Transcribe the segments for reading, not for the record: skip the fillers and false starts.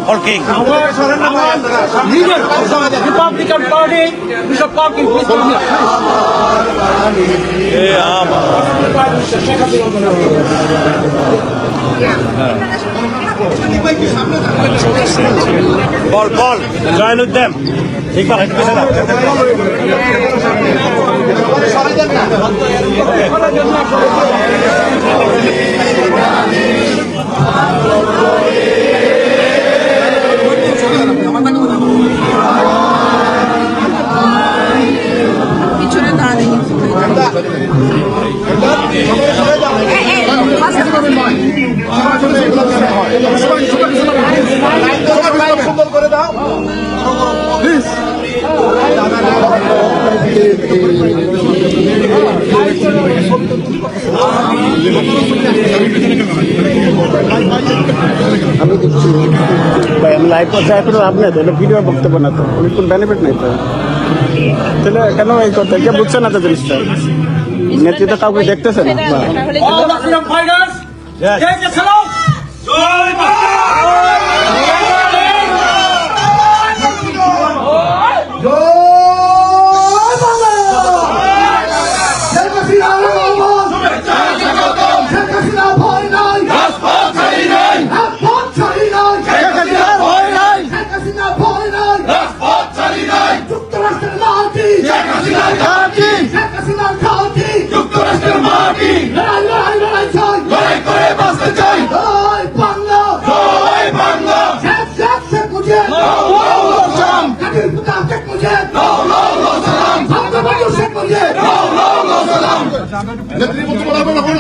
For King. Leader of the Republican Party, Mr. Parkin, please come here. Paul, join with them. Iqbal, পিছনে দাঁড়িয়ে সুন্দর করে দাও please. আমি দেখছি ভাই, আমি লাইভ করতে এখন লাভ নেই তো, এটা ভিডিও বক্তব্য না তো, আমি কোন বেনিফিট নেই তো, তাহলে কেন এই করতে কে বুঝছে না তো জিনিসটা, নেতৃত্ব কাউকে দেখতেছে না। All the freedom fighters, take the salute.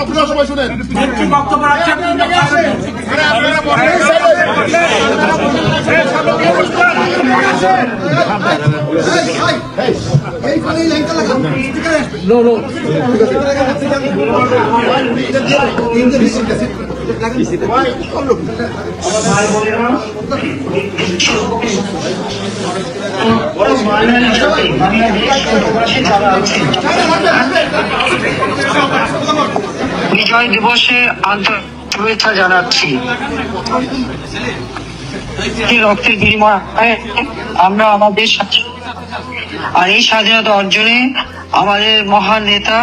আপনারা সবাই শুনেন। বিজয় দিবসে আন্তরিক শুভেচ্ছা জানাচ্ছি। রক্তের বিনিময়ে আমরা আমাদের আর এই স্বাধীনতা অর্জনে আমাদের মহান নেতা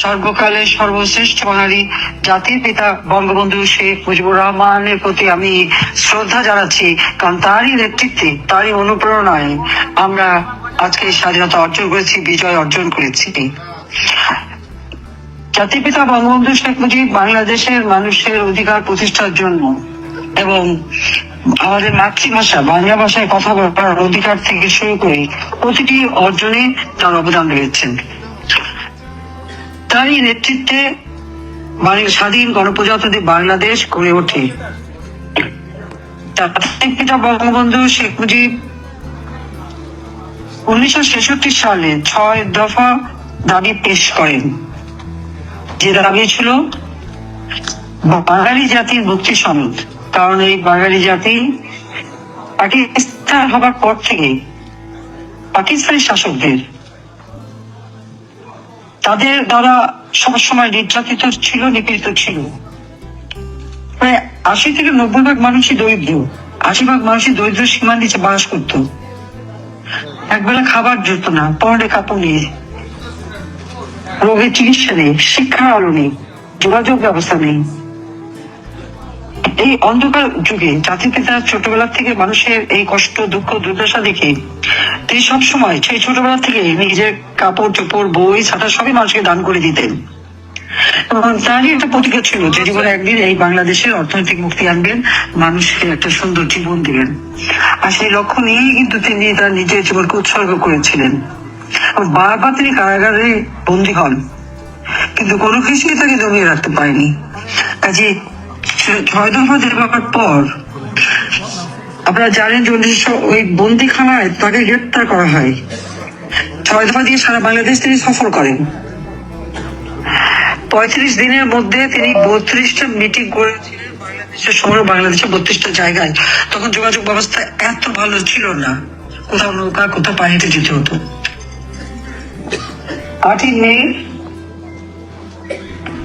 সর্বকালের সর্বশ্রেষ্ঠ বাঙালি জাতির পিতা বঙ্গবন্ধু শেখ মুজিবুর রহমানের প্রতি আমি শ্রদ্ধা জানাচ্ছি, কারণ তারই নেতৃত্বে, তারই অনুপ্রেরণায় আমরা আজকে স্বাধীনতা অর্জন করেছি, বিজয় অর্জন করেছি। জাতির পিতা বঙ্গবন্ধু শেখ মুজিব বাংলাদেশের মানুষের অধিকার প্রতিষ্ঠার জন্য এবং আমাদের মাতৃভাষা বাংলা ভাষায় কথা বলার অধিকার থেকে শুরু করে প্রতিটি অর্জনে তার অবদান রয়েছেন। তারই নেতৃত্বে স্বাধীন গণপ্রজাতন্ত্রী বাংলাদেশ গড়ে ওঠে। জাতির পিতা বঙ্গবন্ধু শেখ মুজিব 1966 সালে 6 দফা দাবি পেশ করেন, যে দাবি ছিল বাঙালি জাতির মুক্তি সনদ। কারণ এই বাঙালি জাতি পাকিস্তান হবার পর থেকে পাকিস্তানি শাসকদের তাদের দ্বারা সবসময় নির্যাতিত ছিল, নিপীড়িত ছিল। প্রায় 80 থেকে 90% মানুষই দরিদ্র, 80% মানুষই দরিদ্র সীমার নিচে বাস করত। একবেলা খাবার জুটত না, পরনে কাপড় নেই, রোগের চিকিৎসা নেই, শিক্ষার আলো নেই, যোগাযোগ ব্যবস্থা নেই। এই অন্ধকার যুগে জাতির পিতা ছোটবেলা থেকে মানুষের এই কষ্ট, দুঃখ, দুর্দশা দেখে তিনি সবসময় সেই ছোটবেলা থেকে নিজের কাপড় চোপড়, বই, ছাতা সবই মানুষকে দান করে দিতেন। এবং তারই একটা প্রতিজ্ঞা ছিল যে জীবনে একদিন এই বাংলাদেশের অর্থনৈতিক মুক্তি আনবেন, মানুষকে একটা সুন্দর জীবন দিবেন। আর সেই লক্ষ্য নিয়েই কিন্তু তিনি তার নিজের জীবনকে উৎসর্গ করেছিলেন। বারবার তিনি কারাগারে বন্দী হন, কিন্তু কোনো কিছুই তাকে দমিয়ে রাখতে পারেনি। কাজে 6 দফা দেওয়ার পর আপনারা জানেন যে ওই বন্দিখানায় তাকে গ্রেপ্তার করা হয়। 6 দফা দিয়ে সারা বাংলাদেশ তিনি সফর করেন। 35 দিনের মধ্যে তিনি 32টা মিটিং করেছিলেন বাংলাদেশের শহরে, বাংলাদেশের 32টা জায়গায়। তখন যোগাযোগ ব্যবস্থা এত ভালো ছিল না, কোথাও নৌকা, কোথাও পানিতে যেতে হতো। 8ই মে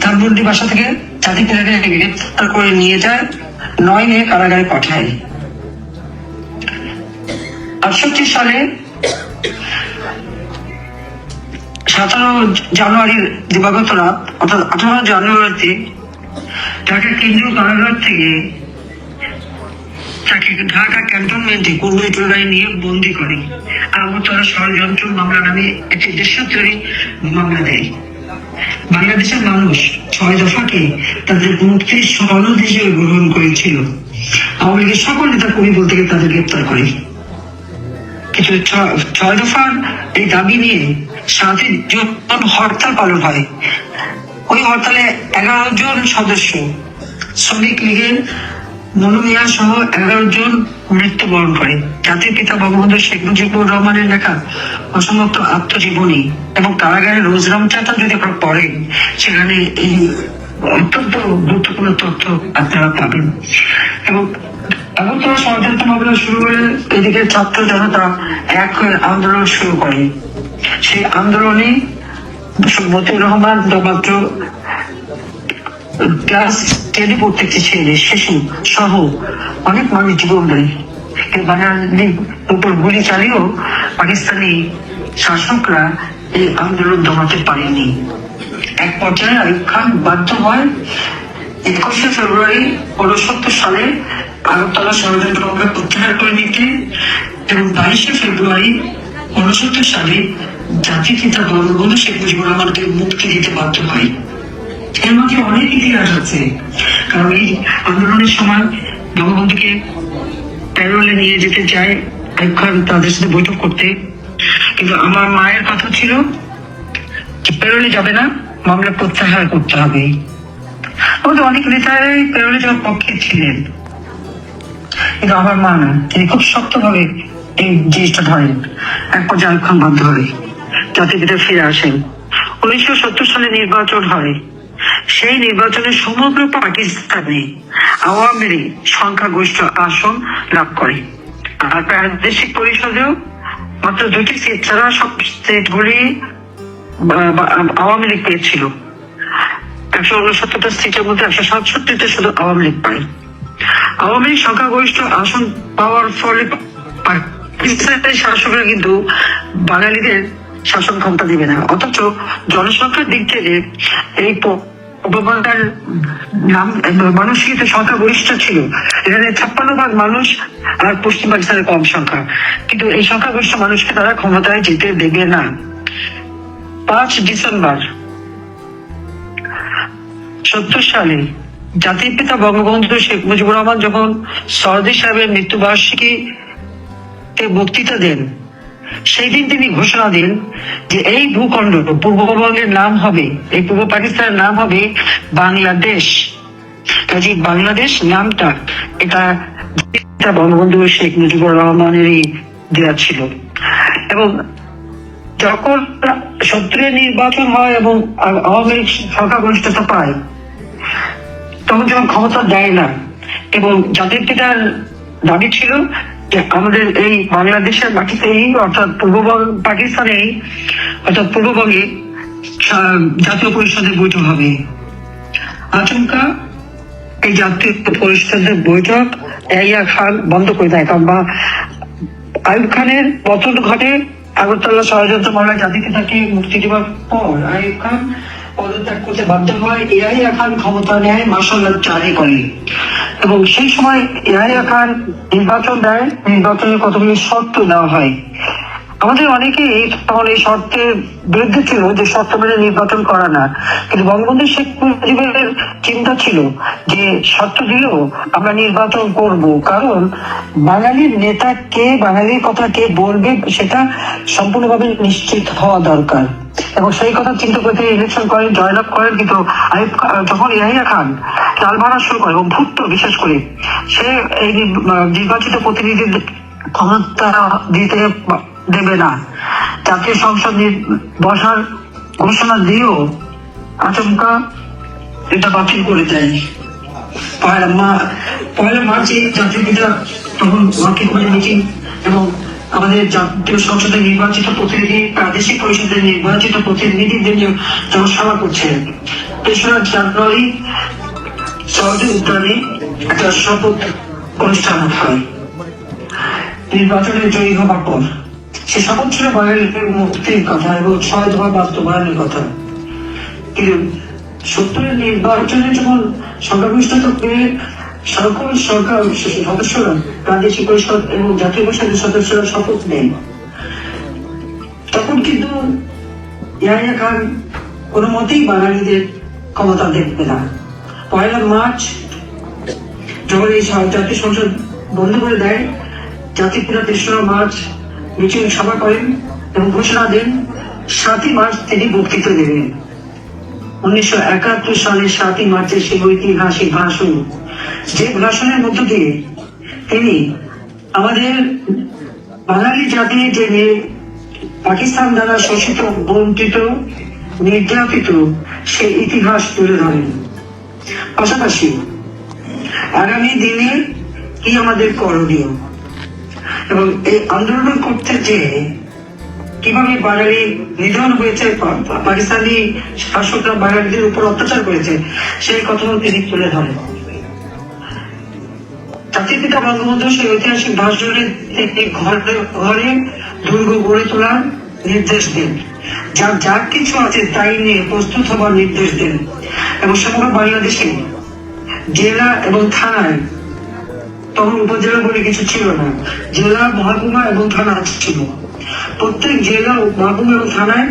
ধানমন্ডি বাসা থেকে জাতির পিতাকে গ্রেপ্তার করে নিয়ে যায়, 9 মে কারাগারে পাঠায়। 68 সালে 17 জানুয়ারির দিবাগত রাত, অর্থাৎ 18 জানুয়ারিতে ঢাকা কেন্দ্রীয় কারাগার থেকে তাকে ঢাকা ক্যান্টনমেন্টে কুড়িয়ে নিয়ে বন্দী করে আগরতলা ষড়যন্ত্র মামলা নামে একটি দেশাত্মক মামলা দেয়। বাংলাদেশের মানুষ 6 দফাকে তাদের মুক্তির সনদ হিসেবে গ্রহণ করেছিল। আওয়ামী লীগের সকল নেতা কর্মী বলতে গিয়ে তাদের গ্রেপ্তার করে। কিছু 6 দফার এই দাবি নিয়ে 7 জন হরতাল পালন হয়। ওই হরতালে 11 জন সদস্য, শ্রমিক লীগের মনোমিয়া সহ 11 জন মৃত্যুবরণ করে। জাতির পিতা বঙ্গবন্ধু শেখ মুজিবুর রহমানের লেখা অসমাপ্ত আত্মজীবনী এবং কারাগারের রোজরাম চাটা যদি আপনারা পড়েন, সেখানে এই অত্যন্ত গুরুত্বপূর্ণ তথ্য আপনারা পাবেন। এবং আগরতলা ষড়যন্ত্র মামলা শুরু হলে এদিকে ছাত্র জনতা এক হয়ে আন্দোলন শুরু করে। সেই আন্দোলনে মতিউর রহমান মাত্র ক্লাস 10 পড়তে একটি ছেলে শিশু সহ অনেক মানুষ জীবন দেয়। বাঙালির উপর গুলি চালিয়েও পাকিস্তানি শাসকরা এই আন্দোলন দমাতে পারেনি। এক পর্যায়ে আইয়ুব খান বাধ্য হয় 21শে ফেব্রুয়ারি 1969 সালে আগরতলা ষড়যন্ত্র মামলা প্রত্যাহার করে নিতে এবং 22শে ফেব্রুয়ারি 1969 সালে জাতির পিতা বঙ্গবন্ধু শেখ মুজিবুর রহমানকে মুক্তি দিতে বাধ্য হয়। এর মধ্যে অনেক ইতিহাস আছে, কারণ এই আন্দোলনের সময় বঙ্গবন্ধুকে প্যারোলে নিয়ে যেতে চায় আইয়ুব খান তাদের সাথে বৈঠক করতে, কিন্তু আমার মায়ের কথা ছিল প্যারোলে যাবে না, মামলা প্রত্যাহার করতে হবে। আমাদের অনেক নেতারাই প্যারোলে যাওয়ার পক্ষে ছিলেন, কিন্তু আমার মা না, তিনি খুব শক্তভাবে এই জিনিসটা ধরেন। এক পর্যায়ে আইয়ুব খান বাধ্য হয়, জাতির পিতা ফিরে আসেন। 1970 সালে নির্বাচন হয়। সেই নির্বাচনে সমগ্র পাকিস্তানে আওয়ামী লীগ সংখ্যাগরিষ্ঠ আসন লাভ করে। আর প্রাদেশিক পরিষদেও মাত্র 2টি সিট ছাড়া সব সিটগুলি আওয়ামী লীগ পেয়েছিল। 169টা সিটের মধ্যে 167তে শুধু আওয়ামী লীগ পায়। আওয়ামী লীগ সংখ্যাগরিষ্ঠ আসন পাওয়ার ফলে পাকিস্তানের শাসকরা কিন্তু বাঙালিদের শাসন ক্ষমতা দিবে না, অথচ জনসংখ্যার দিক থেকে এই উপত্যকার মানুষ কিন্তু সংখ্যাগরিষ্ঠ ছিল। এখানে 56% মানুষ আর পশ্চিম পাকিস্তানের কম সংখ্যা, কিন্তু এই সংখ্যাগরিষ্ঠ মানুষকে তারা ক্ষমতায় যেতে দেবে না। 5 ডিসেম্বর 70 সালে জাতির পিতা বঙ্গবন্ধু শেখ মুজিবুর রহমান যখন সরদি সাহেবের মৃত্যুবার্ষিকীতে বক্তৃতা দেন, সেই দিন তিনি ঘোষণা দেন যে এই ভূখণ্ড পূর্ববঙ্গের নাম হবে, এই পূর্ব পাকিস্তানের নাম হবে বাংলাদেশ। কাজে বাংলাদেশ নামটা এটা বঙ্গবন্ধু শেখ মুজিবুর রহমানেরই দেওয়া ছিল। এবং যখন 70 নির্বাচন হয় এবং আওয়ামী লীগ সংখ্যাগরিষ্ঠতা পায়, তখন যখন ক্ষমতা দেয় না, এবং জাতির পিতার দাবি ছিল যে আমাদের এই বাংলাদেশের মাটিতেই অর্থাৎ পাকিস্তানেই অর্থাৎ পূর্ববঙ্গে জাতীয় পরিষদের বৈঠক হবে। আচমকা এই জাতীয় পরিষদের বৈঠক ইয়াহিয়া খান বন্ধ করে দেয়, কারণ আইয়ুব খানের পতন ঘটে। আগরতলা ষড়যন্ত্র মামলায় জাতির পিতাকে মুক্তি দেওয়ার পর আইয়ুব খান পদত্যাগ করতে বাধ্য হয়। ইয়াহিয়া খান ক্ষমতা নেয়, মার্শাল ল জারি করে, এবং সেই সময় ইয়াহিয়া খান নির্বাচন দেয়। নির্বাচনের কতগুলি শর্ত দেওয়া হয়। আমাদের অনেকে তখন এই শর্তের বিরুদ্ধে ছিল যে শর্ত মেনে নির্বাচন করা না, কিন্তু বঙ্গবন্ধু শেখ মুজিবের চিন্তা ছিল যে শর্ত দিলেও আমরা নির্বাচন করব, কারণ বাঙালির নেতা কে, বাঙালির কথা কে বলবে সেটা সম্পূর্ণভাবে নিশ্চিত হওয়া দরকার। এবং সেই কথা চিন্তা করে ইলেকশন করেন, জয়লাভ করেন। কিন্তু যখন ইয়াহিয়া খান চাল ভাড়া শুরু করে এবং ভুট্টো বিশেষ করে সে এই নির্বাচিত প্রতিনিধিদের ক্ষমতা দিতে দেবে না, জাতীয় সংসদ বসার ঘোষণা দিয়েও আচমকা এটা বাতিল করে দেয়। 1 মার্চে জাতীয় পিতা তখন ওয়াকিল মিটিং এবং আমাদের জাতীয় সংসদে নির্বাচিত প্রতিনিধি, প্রাদেশিক পরিষদের নির্বাচিত প্রতিনিধিদের নিয়ে যখন সভা করছেন। 3রা জানুয়ারি শহরের উদ্যানে একটা শপথ অনুষ্ঠান হয়। নির্বাচনে জয়ী হবার পর সে শপথ ছিল বাঙালির মুক্তির কথা এবং শহীদ হওয়া বাস্তবায়নের কথা। কিন্তু 70-এর নির্বাচনে যখন সংখ্যাগরিষ্ঠতা পেয়ে সকল সরকার সদস্যরা, প্রাদেশিক পরিষদ এবং জাতীয় পরিষদের সদস্যরা শপথ নেন, তখন কিন্তু ইয়াহিয়া খান কোনো মতেই বাঙালিদের ক্ষমতা দেখবে না। 1 মার্চ যখন এই জাতীয় সংসদ বন্ধ করে দেয়, জাতির পিতা 3রা মার্চ মিছিল সভা করেন এবং ঘোষণা দেন 7ই মার্চ তিনি বক্তৃতা দেবেন। 1971 সালের 7ই মার্চের সেই ঐতিহাসিক ভাষণ, যে ভাষণের মধ্য দিয়ে তিনি আমাদের বাঙালি জাতি যে পাকিস্তান দ্বারা শোষিত, বঞ্চিত, নির্যাতিত সেই ইতিহাস তুলে ধরেন। পাশাপাশি আগামী দিনে কি আমাদের করণীয় এবং এই আন্দোলন করতে যে কিভাবে বাঙালি নিধন হয়েছে, পাকিস্তানি শাসকরা বাঙালিদের উপর অত্যাচার করেছে, সেই কথা তিনি তুলে ধরেন। জাতির পিতা বঙ্গবন্ধু সেই ঐতিহাসিক ভাষণে তিনি ঘরে ঘরে দুর্গ গড়ে তোলার নির্দেশ দেন, যার যা কিছু আছে তাই নিয়ে প্রস্তুত হবার নির্দেশ দেন এবং সমগ্র বাংলাদেশে জেলা এবং থানায়, তখন উপজেলা বলে কিছু ছিল না, জেলা, মহকুমা এবং থানা ছিল, প্রত্যেক জেলা, মহকুমা এবং থানায়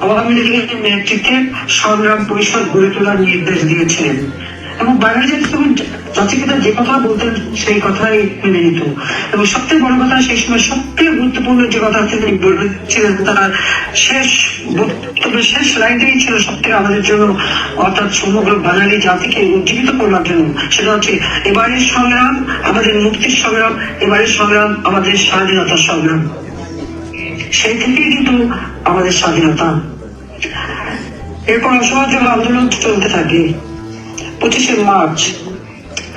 আওয়ামী লীগের নেতৃত্বে সংগ্রাম পরিষদ গড়ে তোলার নির্দেশ দিয়েছিলেন এবং বাঙালি জাতিপিতা যে কথা বলতেন সেই কথাই মেনে নিত। এবং সবচেয়ে বড় কথা, সেই সময় সবচেয়ে গুরুত্বপূর্ণ যে কথা তিনি বলেছিলেন, তার শেষ লাইনটাই ছিল সবথেকে আমাদের জন্য, অর্থাৎ সমগ্র বাঙালি জাতিকে উজ্জীবিত করবার জন্য, সেটা হচ্ছে এবারের সংগ্রাম আমাদের মুক্তির সংগ্রাম, এবারের সংগ্রাম আমাদের স্বাধীনতার সংগ্রাম। সেই থেকেই কিন্তু আমাদের স্বাধীনতা। এরপর অসহযোগ আন্দোলন চলতে থাকে। 25শে মার্চ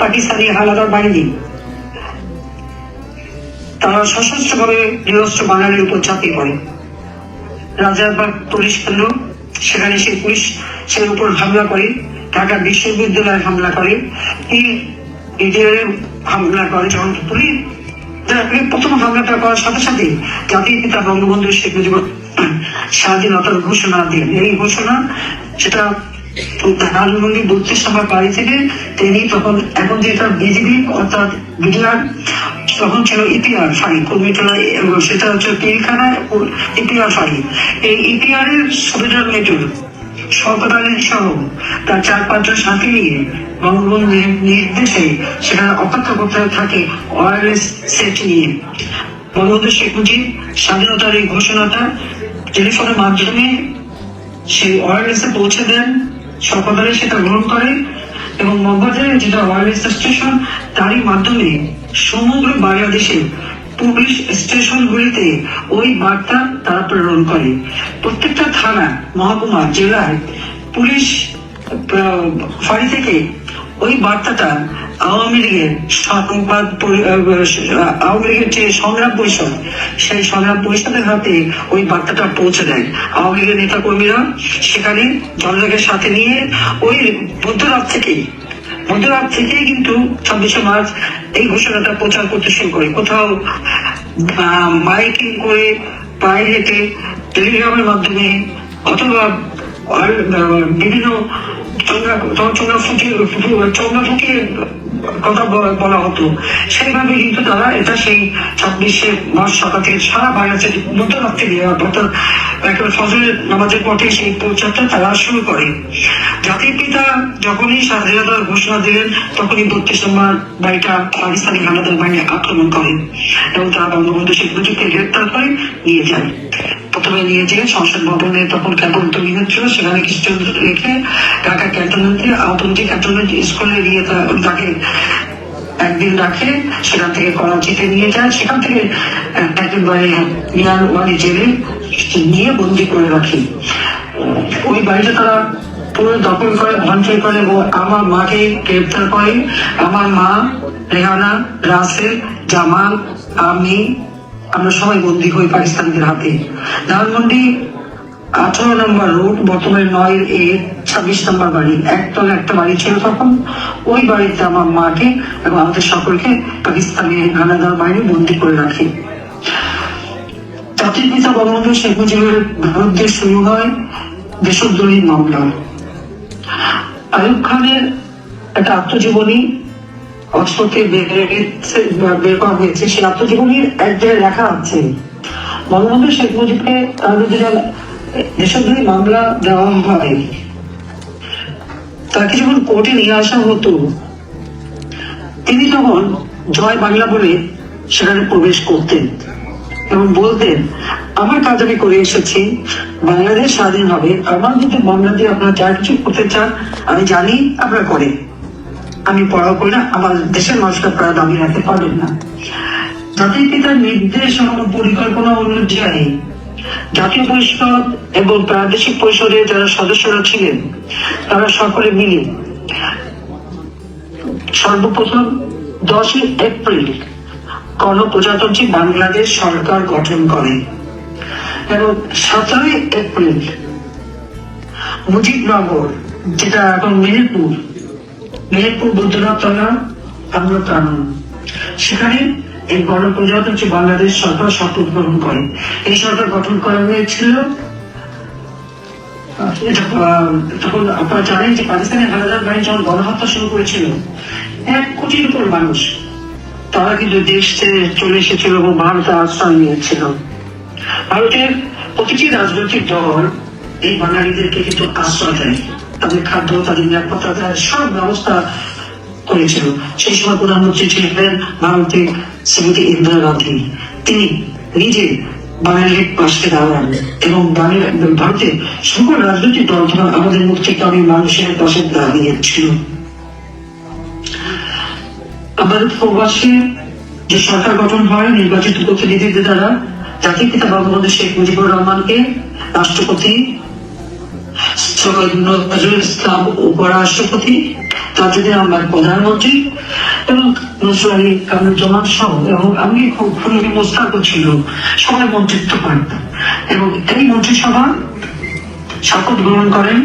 পাকিস্তানি হানাদার বাহিনী তারা সশস্ত্রভাবে নিরস্ত্র বাঙালির উপর ঝাঁপিয়ে পড়ে। রাজারবাগ পুলিশ কেন্দ্র, সেখানে সেই পুলিশের উপর হামলা করে, ঢাকা বিশ্ববিদ্যালয়ে হামলা করে, হামলা করে। যখন পুলিশ প্রথম হামলাটা করার সাথে সাথে জাতির পিতা বঙ্গবন্ধু শেখ মুজিবুর স্বাধীনতার ঘোষণা দেন। এই ঘোষণা সেটা ধানমন্ডি 32 নম্বর বাড়ি থেকে তিনি তখন, এখন যেটা বিজিবি অর্থাৎ বিডিআর, তখন ছিল ইপিআর ফাঁড়ি কর্মীটোলায়, সেটা হচ্ছে পিলখানায় ইপিআর ফাঁড়ি। এই ইপিআর এর সুবিধার মেজর শওকত আলী সহ তার 4-5 জন সাথে নিয়ে বঙ্গবন্ধুর নির্দেশে সেখানে অপেক্ষা করতে থাকে ওয়্যারলেস সেট নিয়ে। বঙ্গবন্ধু শেখ মুজিব স্বাধীনতার এই ঘোষণাটা টেলিফোনের মাধ্যমে সেই ওয়্যারলেসে পৌঁছে দেন। শওকত আলী সেটা গ্রহণ করে এবং মগবাজারে যেটা ওয়্যারলেস স্টেশন, তারই মাধ্যমে সমগ্র বাংলাদেশে পুলিশ স্টেশনগুলিতে ওই বার্তা তারা প্রেরণ করে। প্রত্যেকটা থানা, মহকুমা, জেলায় পুলিশ ফাঁড়ি থেকে ওই বার্তাটা আওয়ামী লীগের যে সংগ্রাম পরিষদ, সেই সংগ্রাম পরিষদের হাতে ওই বার্তাটা পৌঁছে দেয়। আওয়ামী লীগের নেতা কর্মীরা সেখানে জনগণের সাথে নিয়ে ওই মধ্যরাত থেকেই কিন্তু 26শে মার্চ এই ঘোষণাটা প্রচার করতে শুরু করে। কোথাও মাইকিং করে, পায়ে হেঁটে, টেলিগ্রামের মাধ্যমে, অথবা বিভিন্ন চোঙা ফুকিয়ে কথা বলা হতো। সেইভাবে কিন্তু তারা এটা সেই 26শে মার্চ সকাল থেকে সারা বাংলাদেশে মধ্যরাত থেকে, অর্থাৎ একেবারে ফজরের নামাজের পথে সেই প্রচারটা তারা শুরু করে। জাতির পিতা যখনই স্বাধীনতার ঘোষণা দিলেন, তখনই 32 নম্বর বাড়িটা পাকিস্তানি হানাদার বাহিনী আক্রমণ করেন এবং তারা বঙ্গবন্ধু শেখ মুজিবকে গ্রেপ্তার করে নিয়ে যায়। প্রথমে নিয়ে যেয়ে সংসদ ভবনে তখন ক্যাম্পন তৈরি হচ্ছিল, সেখানে কিছুজন রেখে ঢাকা ক্যান্টনমেন্টে আহতমজি ক্যান্টনমেন্ট স্কুলে নিয়ে তাকে একদিন রাখে, সেখান থেকে করাচিতে নিয়ে যায়, সেখান থেকে একেবারে মিয়ানওয়ালি জেলে নিয়ে বন্দি করে রাখে। ওই বাড়িটা তারা পুরো দখল করে, ভাঙচুর করে এবং আমার মাকে গ্রেপ্তার করে। আমার মা, রেহানা, রাসেল, জামাল, আমরা সবাই বন্দী হই পাকিস্তানিদের হাতে। ধানমন্ডি 18 নম্বর রোড, বর্তমানে 9A26 নম্বর বাড়ি, একতলা একটা বাড়ি ছিল তখন। ওই বাড়িতে আমার মাকে এবং আমাদের সকলকে পাকিস্তানি হানাদার বাহিনী বন্দী করে রাখে। জাতির পিতা বঙ্গবন্ধু শেখ মুজিবের বিরুদ্ধে শুরু হয় দেশদ্রোহী মামলা। আইয়ুব খানের একটা আত্মজীবনী অক্সফোর্ডে বের করা হয়েছে। সেই আত্মজীবনীর এক জায়গায় লেখা আছে, বঙ্গবন্ধু শেখ মুজিবকে দেশদ্রোহী মামলা দেওয়া হয়, তাকে যখন কোর্টে নিয়ে আসা হতো তিনি তখন জয় বাংলা বলে সেখানে প্রবেশ করতেন এবং বলতেন, আমার কাজ আমি করে এসেছি, বাংলাদেশ স্বাধীন হবে, আমার যদি মামলা দিয়ে আপনারা যা কিছু করতে চান আমি জানি আপনারা করে, আমি পড়াও করি না, আমার দেশের মানুষরা আপনারা দাবি রাখতে পারবেন না। জাতির পিতার নির্দেশ এবং পরিকল্পনা অনুযায়ী জাতীয় পরিষদ এবং প্রাদেশিক পরিষদের যারা সদস্যরা ছিলেন তারা সকলে মিলে সর্বপ্রথম 10 এপ্রিল গণপ্রজাতন্ত্রী বাংলাদেশ সরকার গঠন করে এবং 17 এপ্রিল মুজিবনগর, যেটা এখন মেহেরপুর বৈদ্যনাথ তলা আম্রপ্রাণ, সেখানে এই গণপ্রজাতন্ত্রী বাংলাদেশ সরকার শপথ গ্রহণ করে। এই সরকার গঠন করা হয়েছিল তখন আপনারা জানেন যে পাকিস্তানের হানাদার বাহিনী যখন গণহত্যা শুরু করেছিল 1 কোটির উপর মানুষ তারা কিন্তু দেশ ছেড়ে চলে এসেছিল এবং ভারতে আশ্রয় নিয়েছিল। ভারতের প্রতিটি রাজনৈতিক দল এই বাঙালিদেরকে কিন্তু আশ্রয় দেয়, তাদের খাদ্য, তাদের নিরাপত্তা, তাদের সব ব্যবস্থা করেছিল। সেই সময় প্রধানমন্ত্রী ছিলেন ভারতের শ্রীমতী ইন্দিরা গান্ধী। তিনি নিজে বাঙালির পাশে দাঁড়ান এবং ভারতের সকল রাজনৈতিক দল তখন আমাদের মুক্তিকামী মানুষের পাশে দাঁড়িয়েছিল। আমাদের প্রবাসী যে সরকার গঠন হয় নির্বাচিত প্রতিনিধিদের দ্বারা, জাতির পিতা বঙ্গবন্ধু শেখ মুজিবুর রহমানকে রাষ্ট্রপতি, নজরুল ইসলাম উপরাষ্ট্রপতি, তাজুদ্দিন আহমেদ প্রধানমন্ত্রী এবং নজরুল আলী কামরুজ্জামান সহ এবং আমি খুব মোস্তাক ছিল সবাই মন্ত্রিত্ব পান এবং এই মন্ত্রিসভা শপথ গ্রহণ করেন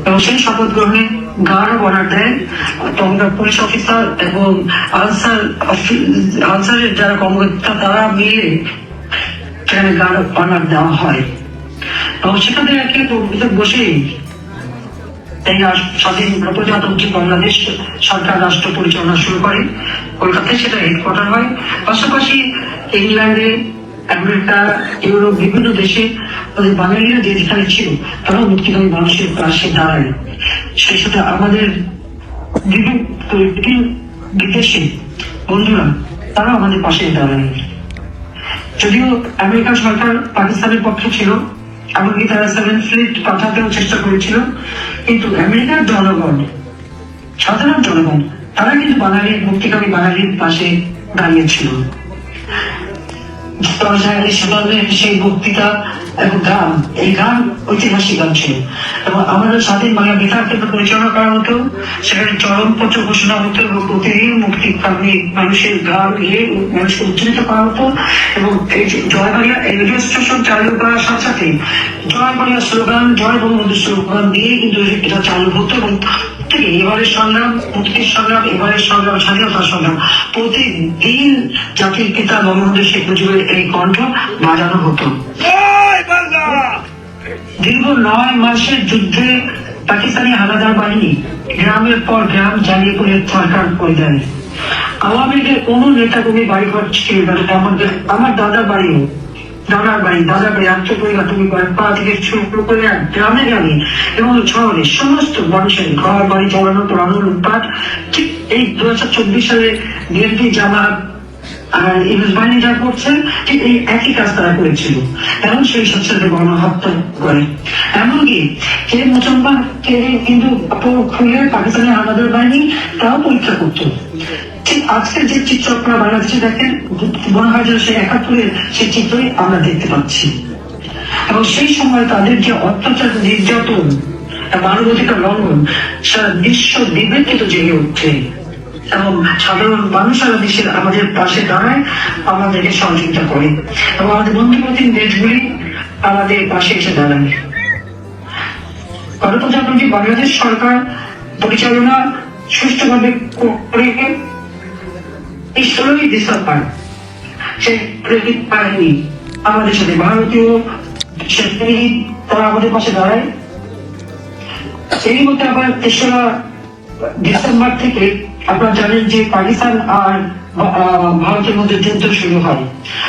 এবং সেই শপথ গ্রহণে গার্ড অফ অনার দেয় তখনকার পুলিশ অফিসার এবং আনসারের যারা কর্মকর্তা তারা মিলে সেখানে গার্ড অফ অনার দেওয়া হয় এবং সেখানে একে বসেই এই স্বাধীন প্রজাতন্ত্রী বাংলাদেশ সরকার রাষ্ট্র পরিচালনা শুরু করে। কলকাতায় সেটা হেডকোয়ার্টার হয়। পাশাপাশি ইংল্যান্ডে, আমেরিকা, ইউরোপ বিভিন্ন দেশে তাদের বাঙালিরা যে যেখানে ছিল তারাও মুক্তিকামী মানুষের পাশে দাঁড়ায়। সেই সাথে আমাদের বিদেশি বন্ধুরা তারাও আমাদের পাশে দাঁড়ায়। যদিও আমেরিকা সরকার পাকিস্তানের পক্ষে ছিল, এমনকি তারা 7th ফ্লিট পাঠাতেও চেষ্টা করেছিল, কিন্তু আমেরিকার জনগণ, সাধারণ জনগণ তারা কিন্তু বাঙালির মুক্তিকামী বাঙালির পাশে দাঁড়িয়েছিল। সেই বক্তৃতা এবং গান, এই গান ঐতিহাসিক গান ছিল এবং আমাদের স্বাধীন বাংলা বেতার কেন্দ্র পরিচালনা করা হতো, সেখানে চরমপত্র ঘোষণা হতো এবং প্রতিদিন মুক্তিকামী মানুষের গান গিয়ে মানুষকে উজ্জীবিত করা হতো এবং এই জয় বাংলা রেডিও স্টেশন চালু করার সাথে সাথে জয় বাংলা স্লোগান, জয় বঙ্গবন্ধু স্লোগান দিয়ে কিন্তু এটা চালু হতো এবং এবারের সংগ্রাম, মুক্তির সংগ্রাম, এবারের সংগ্রাম, স্বাধীনতার সংগ্রাম, প্রতিদিন জাতির পিতা বঙ্গবন্ধু শেখ মুজিবের এই কণ্ঠ বাজানো হতো। দীর্ঘ 9 মাসের যুদ্ধে পাকিস্তানি হানাদার বাহিনী গ্রামের পর গ্রাম জ্বালিয়ে পুড়ে সরকার করে দেয়। আওয়ামী লীগের কোন নেতা কর্মী বাড়ি ঘর ছিল না, আমার দাদার বাড়ি আত্মপরিবার তুমি পাড়া থেকে শুরু করে গ্রামে গ্রামে এবং শহরে সমস্ত মানুষের ঘর বাড়ি জ্বালানো, পোড়ানো, লুটপাট। ঠিক এই 2024 সালে বিএনপি, জামাত আর ইংরেজ বাহিনী যা করছে ঠিক এই একই কাজ তারা করেছিল এবং সেই সাথে গণহত্যা করে। এমনকি কে মুসলমান কে হিন্দু খুলে পাকিস্তানের হানাদার বাহিনী তাও পরীক্ষা করতো। ঠিক আজকের যে চিত্র আপনারা বাংলাদেশে দেখেন মনে হয় যে সেই 71-এর সেই চিত্রই আমরা দেখতে পাচ্ছি এবং সেই সময় তাদের যে অত্যাচার, নির্যাতন, মানবাধিকার লঙ্ঘন সারা বিশ্ব বিবেকিত জেগে উঠছে এবং সাধারণ মানুষ সারা দেশের আমাদের পাশে দাঁড়ায়, আমাদেরকে সহযোগিতা করে এবং আমাদের বন্ধুপ্রতিম দেশগুলি আমাদের পাশে এসে দাঁড়ায়। গণপ্রজাতন্ত্রী বাংলাদেশ সরকার পরিচালনা সুষ্ঠুভাবে করে এই 16ই ডিসেম্বর সে ক্রেডিট পায়নি আমাদের সাথে। ভারতীয় সেনাবাহিনী তারা আমাদের পাশে দাঁড়ায়। এরই মধ্যে আবার 3রা ডিসেম্বর থেকে আপনারা জানেন যে পাকিস্তান আর ভারতের মধ্যে যুদ্ধ শুরু হয়।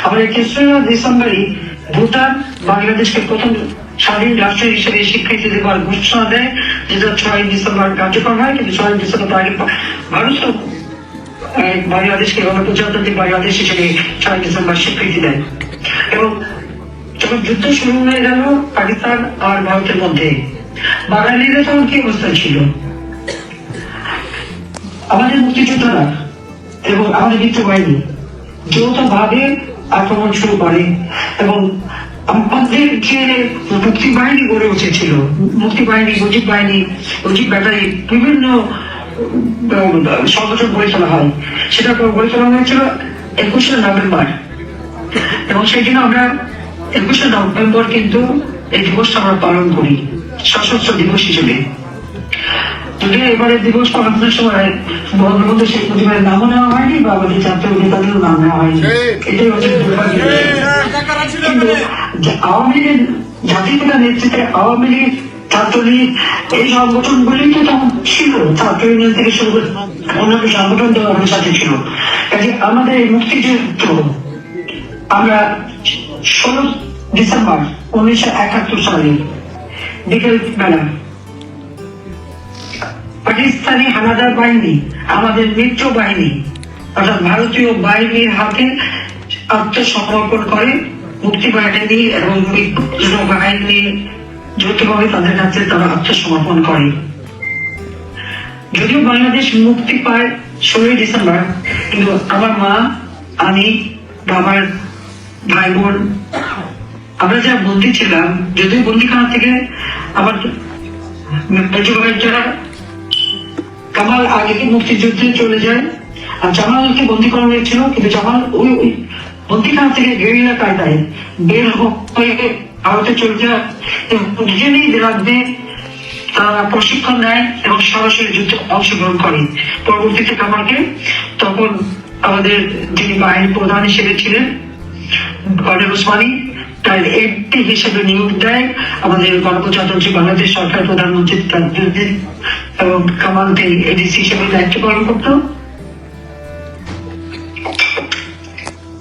আবার এই 3রা ডিসেম্বরই ভুটান বাংলাদেশকে প্রথম স্বাধীন রাষ্ট্র হিসেবে স্বীকৃতি দেওয়ার ঘোষণা দেয়, যেটা 6 ডিসেম্বর কার্যকর হয়। কিন্তু 6 ডিসেম্বর আগে ভারত বাংলাদেশকে গণপ্রজাতন্ত্রী বাংলাদেশ হিসেবে 6 ডিসেম্বর স্বীকৃতি দেয়। এবং যখন যুদ্ধ শুরু হয়ে গেল পাকিস্তান আর ভারতের মধ্যে, বাঙালিদের তখন কি অবস্থা ছিল? আমাদের মুক্তিযোদ্ধারা এবং আমাদের মিত্র বাহিনী যৌথভাবে আক্রমণ শুরু করে এবং আমাদের যে মুক্তি বাহিনী গড়ে উঠেছিল, মুক্তি বাহিনী, মুজিব ব্যাটারি, বিভিন্ন সংগঠন গড়ে তোলা হয়। সেটা গড়ে তোলা হয়েছিল 21শে নভেম্বর এবং সেই জন্য আমরা 21শে নভেম্বর কিন্তু এই দিবসটা আমরা পালন করি সশস্ত্র দিবস হিসেবে। যদিও এবারের দিবস পালনের সময় বঙ্গবন্ধু শেখ মুজিবের নামও নেওয়া হয়নি বা আমাদের জাতীয় নেতাদেরও নাম নেওয়া হয়নি, এটাই হচ্ছে দুর্ভাগ্য। কিন্তু আওয়ামী লীগের জাতীয় নেতৃত্বে আওয়ামী লীগ, ছাত্রলীগ, এই সংগঠনগুলি তো তখন ছিল, ছাত্র ইউনিয়ন থেকে শুরু করে অন্যান্য সংগঠন তো আমাদের সাথে ছিল। কাজে আমাদের এই মুক্তিযুদ্ধ আমরা 16 ডিসেম্বর 1971 সালে বিকেল বেলা পাকিস্তানি হানাদার বাহিনী, আমাদের মিত্র বাহিনী অর্থাৎ ভারতীয় বাহিনীর হাতে আত্মসমর্পণ করে। মুক্তি বাহিনী এবং মিত্র বাহিনী যৌথভাবে তাদের কাছে তারা আত্মসমর্পণ করে। যদিও বাংলাদেশ মুক্তি পায় 16 ডিসেম্বর, কিন্তু আমার মা, আমি, বাবার ভাই বোন, আমরা যা বন্দী ছিলাম, যদিও বন্দিখানা থেকে আমার মেজো ভাই যারা কামাল আগে মুক্তিযুদ্ধে চলে যায় আর জামালকে বন্দী করা হয়েছিল, কিন্তু জামাল ওই বন্দিখানা থেকে গেরিলা কায়দায় বের হয়ে ভারতে চলে যায় এবং নিজেই রাখবে তারা প্রশিক্ষণ নেয় এবং সরাসরি যুদ্ধে অংশগ্রহণ করে। পরবর্তীতে কামালকে তখন আমাদের যিনি বাহিনী প্রধান হিসেবে ছিলেন কর্নেল ওসমানী, তার এডি হিসেবে নিয়োগ দেয় আমাদের গণপ্রজাতন্ত্রী বাংলাদেশ সরকার, প্রধানমন্ত্রী তাজউদ্দিন, এবং কামালকে এডিসি হিসেবে দায়িত্ব পালন করত।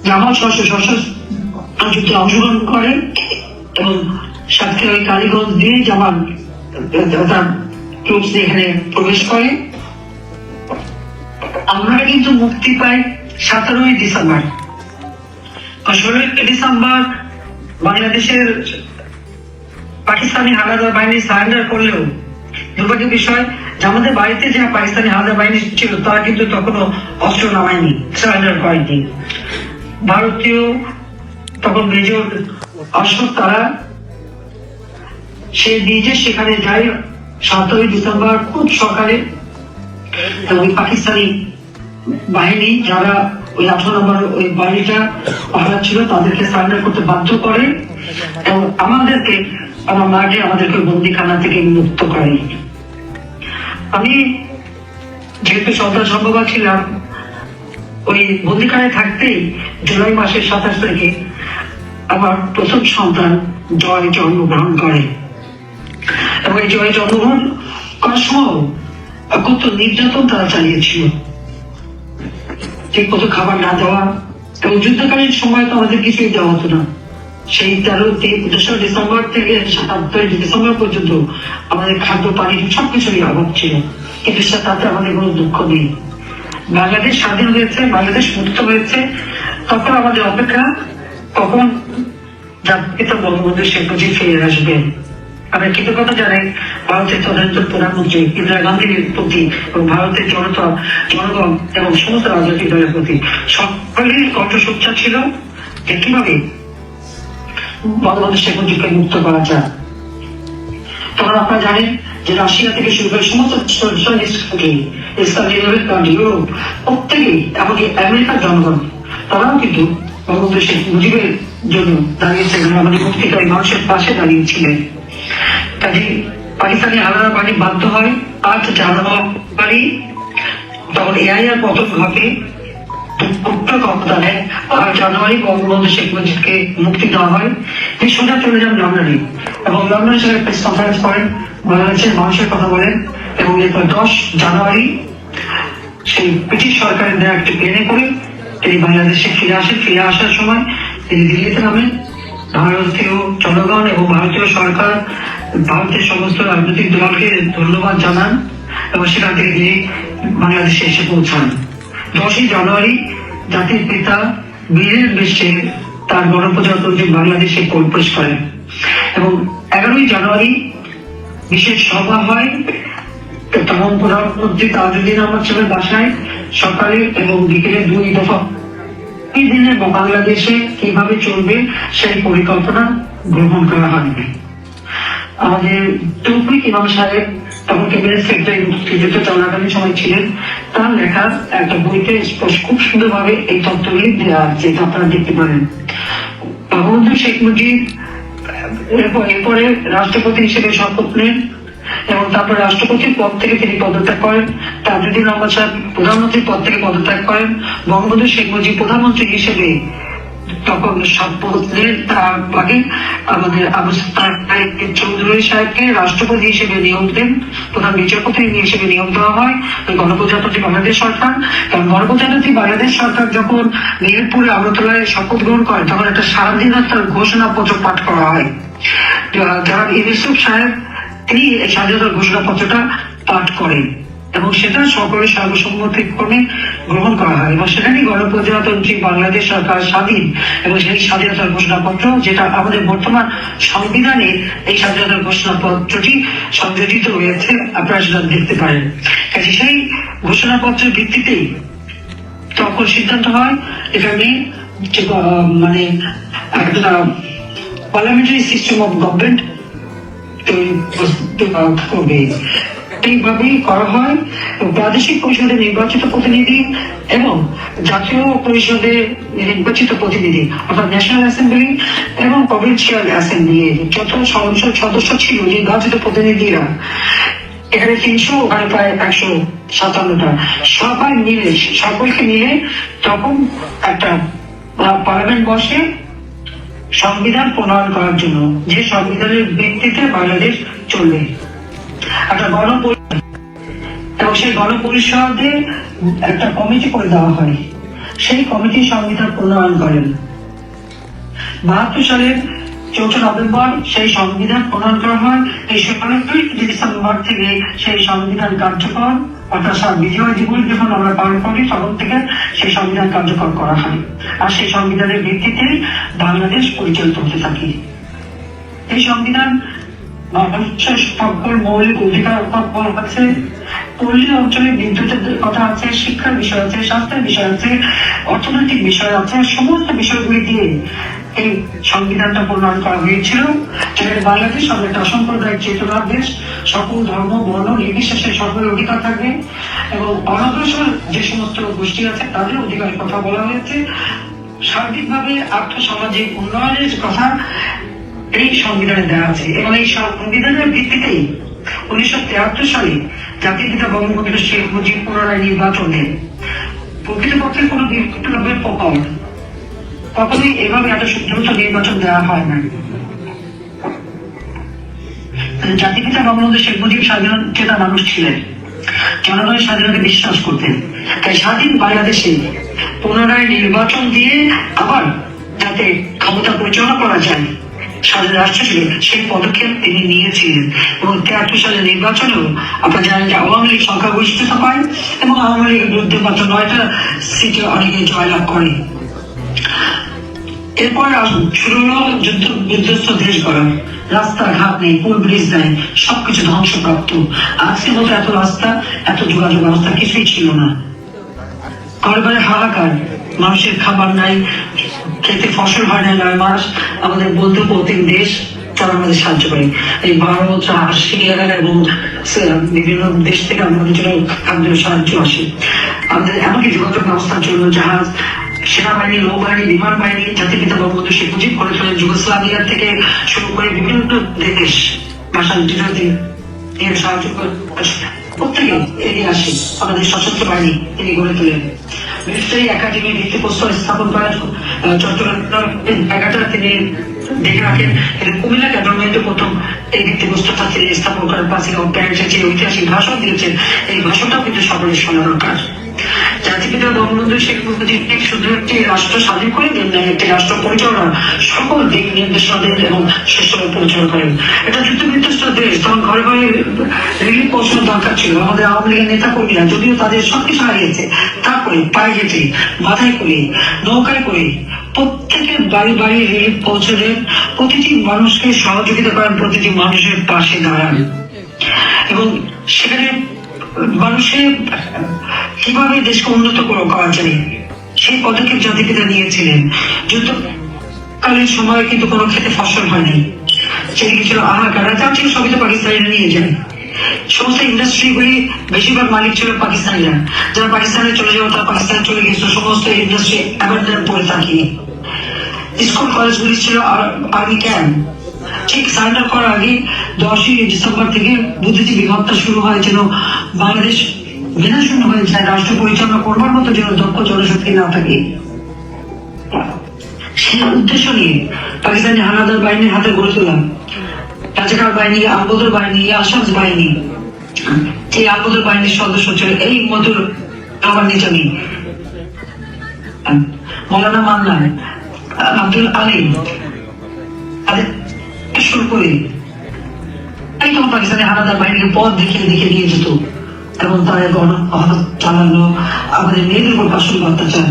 জামাল সশস্ত্র যুদ্ধে অংশগ্রহণ করে এবং সাতক্ষীরা ওই কালীগঞ্জ দিয়ে জামাল তার ট্রুপস এখানে প্রবেশ করে। আমরা কিন্তু মুক্তি পাই 17ই ডিসেম্বর। 16ই ডিসেম্বর বাংলাদেশের পাকিস্তানি হানাদার বাহিনী সারেন্ডার করলেও দুর্ভাগ্যের বিষয় যে আমাদের বাড়িতে যে পাকিস্তানি হানাদার বাহিনী ছিল তারা কিন্তু তখনও অস্ত্র নামায়নি, সারেন্ডার করেনি। ভারতীয় তখন মেজর অশোক তারা সে নিজে সেখানে যায় 17ই ডিসেম্বর খুব সকালে। ওই পাকিস্তানি বাহিনী যারা ওই 18 নম্বর ওই বাড়িটা পাহারা ছিল তাদেরকে সারেন্ডার করতে বাধ্য করে এবং আমাদেরকে, আমার মাকে আমাদেরকে বন্দিখানা থেকে মুক্ত করে। আমি যেহেতু সন্তান সম্ভবা ছিলাম, ওই বন্দিখানায় থাকতেই জুলাই মাসের 27 তারিখে আমার প্রথম সন্তান জয় জন্মগ্রহণ করে এবং এই জয় জন্মগ্রহণ করার সময় কত নির্যাতন তারা চালিয়েছিল, ঠিক মতো খাবার না দেওয়া এবং যুদ্ধকালীন সময় তো আমাদের কিছুই দেওয়া হতো না। সেই 3রা ডিসেম্বর থেকে 27 ডিসেম্বর পর্যন্ত আমাদের খাদ্য পানি সবকিছুরই অভাব ছিল, কিন্তু তাতে আমাদের কোনো দুঃখ নেই। বাংলাদেশ স্বাধীন হয়েছে, বাংলাদেশ মুক্ত হয়েছে, তখন আমাদের অপেক্ষা কখন জাতিপিতা বঙ্গবন্ধু শেখ মুজিব ফিরে আসবেন। আমরা কৃতজ্ঞতা জানাই ভারতের তদানীন্তন প্রধানমন্ত্রী ইন্দিরা গান্ধীর প্রতি এবং ভারতের জনগণ এবং সমস্ত রাজনৈতিক দলের প্রতি। সকলের কণ্ঠস্বচ্ছা ছিল যে কিভাবে বঙ্গবন্ধু শেখ মুজিবকে মুক্ত করা যায়। তখন আপনারা জানেন যে রাশিয়া থেকে শুরু করে সমস্ত ইউরোপ প্রত্যেকেই, এমনকি আমেরিকার জনগণ তারাও কিন্তু বঙ্গবন্ধু শেখ মুজিবের জন্য দাঁড়িয়েছিলেন, আমাদের মুক্তিকামী মানুষের পাশে দাঁড়িয়েছিলেন। কাজে পাকিস্তানি হানাদার বাহিনী বাধ্য হয় 8 জানুয়ারি, তখন এআইআর পতন ঘটে, ক্ষমতা নেয়। 8 জানুয়ারি বঙ্গবন্ধু শেখ মুজিবকে মুক্তি দেওয়া হয়। তিনি সোজা চলে যান লন্ডনে এবং লন্ডনে সেখানে প্রেস কনফারেন্স করেন, বাংলাদেশের মানুষের কথা বলেন এবং এরপর 10 জানুয়ারি সেই ব্রিটিশ সরকারের দেওয়া একটি প্লেনে করে তিনি বাংলাদেশে ফিরে আসেন। ফিরে আসার সময় তিনি দিল্লিতে নামেন। ভারতীয় জনগণ এবং ভারতীয় সরকার ভারতের সমস্ত রাজনৈতিক দলকে ধন্যবাদ জানান এবং সেখান থেকে তিনি বাংলাদেশে এসে পৌঁছান। 10 জানুয়ারি জাতির পিতা বীরের বেশে তার গণপ্রজাতন্ত্রী বাংলাদেশে প্রবেশ করেন এবং 11 জানুয়ারি বিশেষ সভা হয়। তখন প্রধানমন্ত্রী তাজউদ্দিন আহমদ সাহেবের বাসায় সকালে এবং বিকেলে 2 দফা এই দিনে বাংলাদেশে কিভাবে চলবে সেই পরিকল্পনা গ্রহণ করা হয়। আমাদের তৌফিক ইমাম সাহেব তখন ক্যাবিনেট সেক্রেটারি মুক্তিযুদ্ধ চলাকালীন সময় ছিলেন, তার লেখা একটা বইতে খুব সুন্দরভাবে এই তথ্যগুলি দেওয়া আছে, আপনারা দেখতে পারেন। বঙ্গবন্ধু শেখ মুজিব এরপরে রাষ্ট্রপতি হিসেবে শপথ নেন এবং তারপর রাষ্ট্রপতির পদ থেকে তিনি পদত্যাগ করেন। তাজউদ্দিন আহমদ সাহেব প্রধানমন্ত্রীর পদ থেকে পদত্যাগ করেন। বঙ্গবন্ধু শেখ মুজিব প্রধানমন্ত্রী হিসেবে তখন শপথ নেন। তার আগে আমাদের চৌধুরী সাহেবকে রাষ্ট্রপতি হিসেবে নিয়োগ দেন, প্রধান বিচারপতি হিসেবে নিয়োগ দেওয়া হয় গণপ্রজাতন্ত্রী বাংলাদেশ সরকার। কারণ গণপ্রজাতন্ত্রী বাংলাদেশ সরকার যখন মেহেরপুরে আগরতলায় শপথ গ্রহণ করে তখন একটা স্বাধীনতার ঘোষণাপত্র পাঠ করা হয়। যারা ইউসুফ সাহেব তিনি এই স্বাধীনতার ঘোষণাপত্রটা পাঠ করেন এবং সেটা সকলের সর্বসম্মতিক্রমে গ্রহণ করা হয় এবং সেখানে গণপ্রজাতন্ত্রী বাংলাদেশ সরকার স্বাধীন এবং সেই স্বাধীনতার ঘোষণাপত্র, যেটা আমাদের বর্তমান সংবিধানে এই স্বাধীনতার ঘোষণাপত্রটি সংযোজিত হয়েছে, আপনারা সেটা দেখতে পারেন। কাজে সেই ঘোষণাপত্রের ভিত্তিতেই তখন সিদ্ধান্ত হয় এখানে মানে একটা পার্লামেন্টারি সিস্টেম অফ গভর্নমেন্ট করবে। এইভাবেই করা হয়। প্রাদেশিক পরিষদে নির্বাচিত প্রতিনিধি এবং জাতীয় পরিষদে নির্বাচিত প্রতিনিধি অর্থাৎ ন্যাশনাল অ্যাসেম্বলি এবং প্রভিন্সিয়াল অ্যাসেম্বলি যত সংসদ সদস্য ছিল নির্বাচিত প্রতিনিধিরা, এখানে 300 ওখানে প্রায় 157টা, সকলকে মিলে তখন একটা পার্লামেন্ট বসে সংবিধান প্রণয়ন করার জন্য, যে সংবিধানের ভিত্তিতে বাংলাদেশ চলবে। একটা গণপরিষদ এবং সেই গণপরিষদে একটা কমিটি করে দেওয়া হয়, সেই কমিটি সংবিধান প্রণয়ন করেন। 72 সালের 4 নভেম্বর সেই সংবিধান প্রণয়ন করা হয়। এই 16 ডিসেম্বর থেকে সেই সংবিধান কার্যকর, অর্থাৎ বিজয় দিবস যখন আমরা পালন করি তখন থেকে সেই সংবিধান কার্যকর করা হয় আর সেই সংবিধানের ভিত্তিতে বাংলাদেশ পরিচালিত হতে থাকে। এই সংবিধান মানুষের সকল মৌলিক অধিকার আছে, পল্লী অঞ্চলে বিদ্যুতের কথা আছে, শিক্ষার বিষয় আছে, স্বাস্থ্যের বিষয় আছে, অর্থনৈতিক বিষয় আছে, সমস্ত বিষয়গুলি দিয়ে এই সংবিধানটা প্রণয়ন করা হয়েছিল। যেখানে বাংলাদেশ হবে একটা অসাম্প্রদায়িক চেতনার দেশ, সকল ধর্ম বর্ণ নির্বিশেষে সকলের অধিকার থাকবে এবং অনগ্রসর যে সমস্ত গোষ্ঠী আছে তাদের অধিকারের কথা বলা হয়েছে। সার্বিকভাবে আর্থসামাজিক উন্নয়নের কথা এই সংবিধানে দেওয়া আছে এবং এই সংবিধানের ভিত্তিতেই 1973 সালে জাতির পিতা বঙ্গবন্ধু শেখ মুজিব পুনরায় নির্বাচন দেন। প্রকৃতপক্ষে কোনো বিপ্লবের পর কখনোই এভাবে এত দ্রুত নির্বাচন দেওয়া হয় না। জাতির পিতা বঙ্গবন্ধু শেখ মুজিব স্বাধীন চেতা মানুষ ছিলেন, জনগণের স্বাধীনতাকে বিশ্বাস করতেন। তাই স্বাধীন বাংলাদেশে পুনরায় নির্বাচন দিয়ে আবার যাতে ক্ষমতা পরিচালনা করা যায়, স্বাধীন রাষ্ট্র ছিল, সেই পদক্ষেপ তিনি নিয়েছিলেন এবং 73 সালের নির্বাচনেও আপনারা জানেন যে আওয়ামী লীগ সংখ্যাগরিষ্ঠতা পায় এবং আওয়ামী লীগের বিরুদ্ধে মাত্র 9টা সিটে অনেকে জয়লাভ করে। এরপর শুরু হলো বিধ্বস্ত দেশ গড়া, রাস্তাঘাট নেই, পুল ব্রিজ নেই, সবকিছু ধ্বংসপ্রাপ্ত। আজকের মতো এত রাস্তা, এত যোগাযোগ ব্যবস্থা কিছুই ছিল না। ঘরে ঘরে হাহাকার, মানুষের খাবার নাই, খেতে ফসল হয় না 9 মাস। আমাদের বলতে প্রতিম দেশ তারা আমাদের সাহায্য করে, এই ভারত, রাশিয়া এবং বিভিন্ন দেশ থেকে আমাদের জন্য খাদ্যের সাহায্য আসে। আমাদের এমনকি যোগাযোগ ব্যবস্থার জন্য জাহাজ সেনাবাহিনী, নৌবাহিনী, বিমান বাহিনী, জাতির পিতা বঙ্গবন্ধু শেখ মুজিব করে তোলেন যুগোস্লাভিয়া থেকে শুরু করে বিভিন্ন দেশ ভাষার বিরোধী সাহায্য করে প্রত্যেকে এগিয়ে আসে। আমাদের সশস্ত্র বাহিনী তিনি গড়ে তোলেন। মিলিটারি একাডেমি ভিত্তিপ্রস্তর স্থাপন করার চট্টগ্রাম জায়গাটা তিনি দেখে রাখেন। কুমিল্লা ক্যান্টনমেন্টে প্রথম এই ভিত্তিপ্রস্তরটা তিনি স্থাপন করার পাশে যে ঐতিহাসিক ভাষণ দিয়েছেন, এই ভাষণটাও কিন্তু সকলের শোনা দরকার। জাতিপিতা বঙ্গবন্ধু শেখ মুজিব শুধু একটি রাষ্ট্র স্বাধীন করে দেন না, একটি রাষ্ট্র পরিচালনা সকল দিক নির্দেশনা দেন এবং সুষ্ঠুভাবে পরিচালনা করেন। এটা যুদ্ধ বিধ্বস্ত দেশ, তখন ঘরে ঘরে রিলিফ পৌঁছানোর দরকার ছিল। আমাদের আওয়ামী লীগের নেতা কর্মীরা যদিও তাদের সবকিছু হারিয়েছে, তারপরে পায়ে হেঁটে, বাধাই করে, নৌকায় করে প্রত্যেকের বাড়ি বাড়ি রিলিফ পৌঁছলেন। প্রতিটি মানুষকে সহযোগিতা করেন, প্রতিটি মানুষের পাশে দাঁড়ান এবং সেখানে মানুষের কিভাবে দেশকে উন্নত করা যায় সেই পদক্ষেপ জাতিপিতা নিয়েছিলেন। যুদ্ধকালীন সময় কিন্তু কোনো ক্ষেত্রে ফসল হয়নি, সেদিকে ছিল হাহাকার। যা ছিল সবই তো পাকিস্তানিরা নিয়ে যায়। সমস্ত ইন্ডাস্ট্রিগুলি বেশিরভাগ মালিক ছিল পাকিস্তানিরা। যারা পাকিস্তানে চলে যাওয়া তারা পাকিস্তানে চলে গেছিল, সমস্ত ইন্ডাস্ট্রি অ্যাবান্ডন পড়ে থাকিনি। স্কুল কলেজগুলি ছিল আর্মি ক্যাম্প। ঠিক সারেন্ডার করার আগে 10ই ডিসেম্বর থেকে বুদ্ধিজীবী হত্যা শুরু হয়, যেন বাংলাদেশ বিনাশূন্য হয়ে যায়, রাষ্ট্র পরিচালনা করবার মতো যেন দক্ষ জনশক্তি না থাকে। সেই উদ্দেশ্য নিয়ে পাকিস্তানি হানাদার বাহিনীর হাতে গড়ে তোলা রাজাকার বাহিনী, আলবদর বাহিনী, আসাম বাহিনী, যে আলবদর বাহিনীর সদস্য ছিল এই মধুর আমার নিজামী, মৌলানা মান্নান, আব্দুল আলী, শুরু করে একদম পাকিস্তানি হানাদার বাহিনীকে পথ দেখিয়ে দেখিয়ে নিয়ে যেত এবং তারা চালানো আমাদের মেয়েদের উপর পাশবিক অত্যাচার।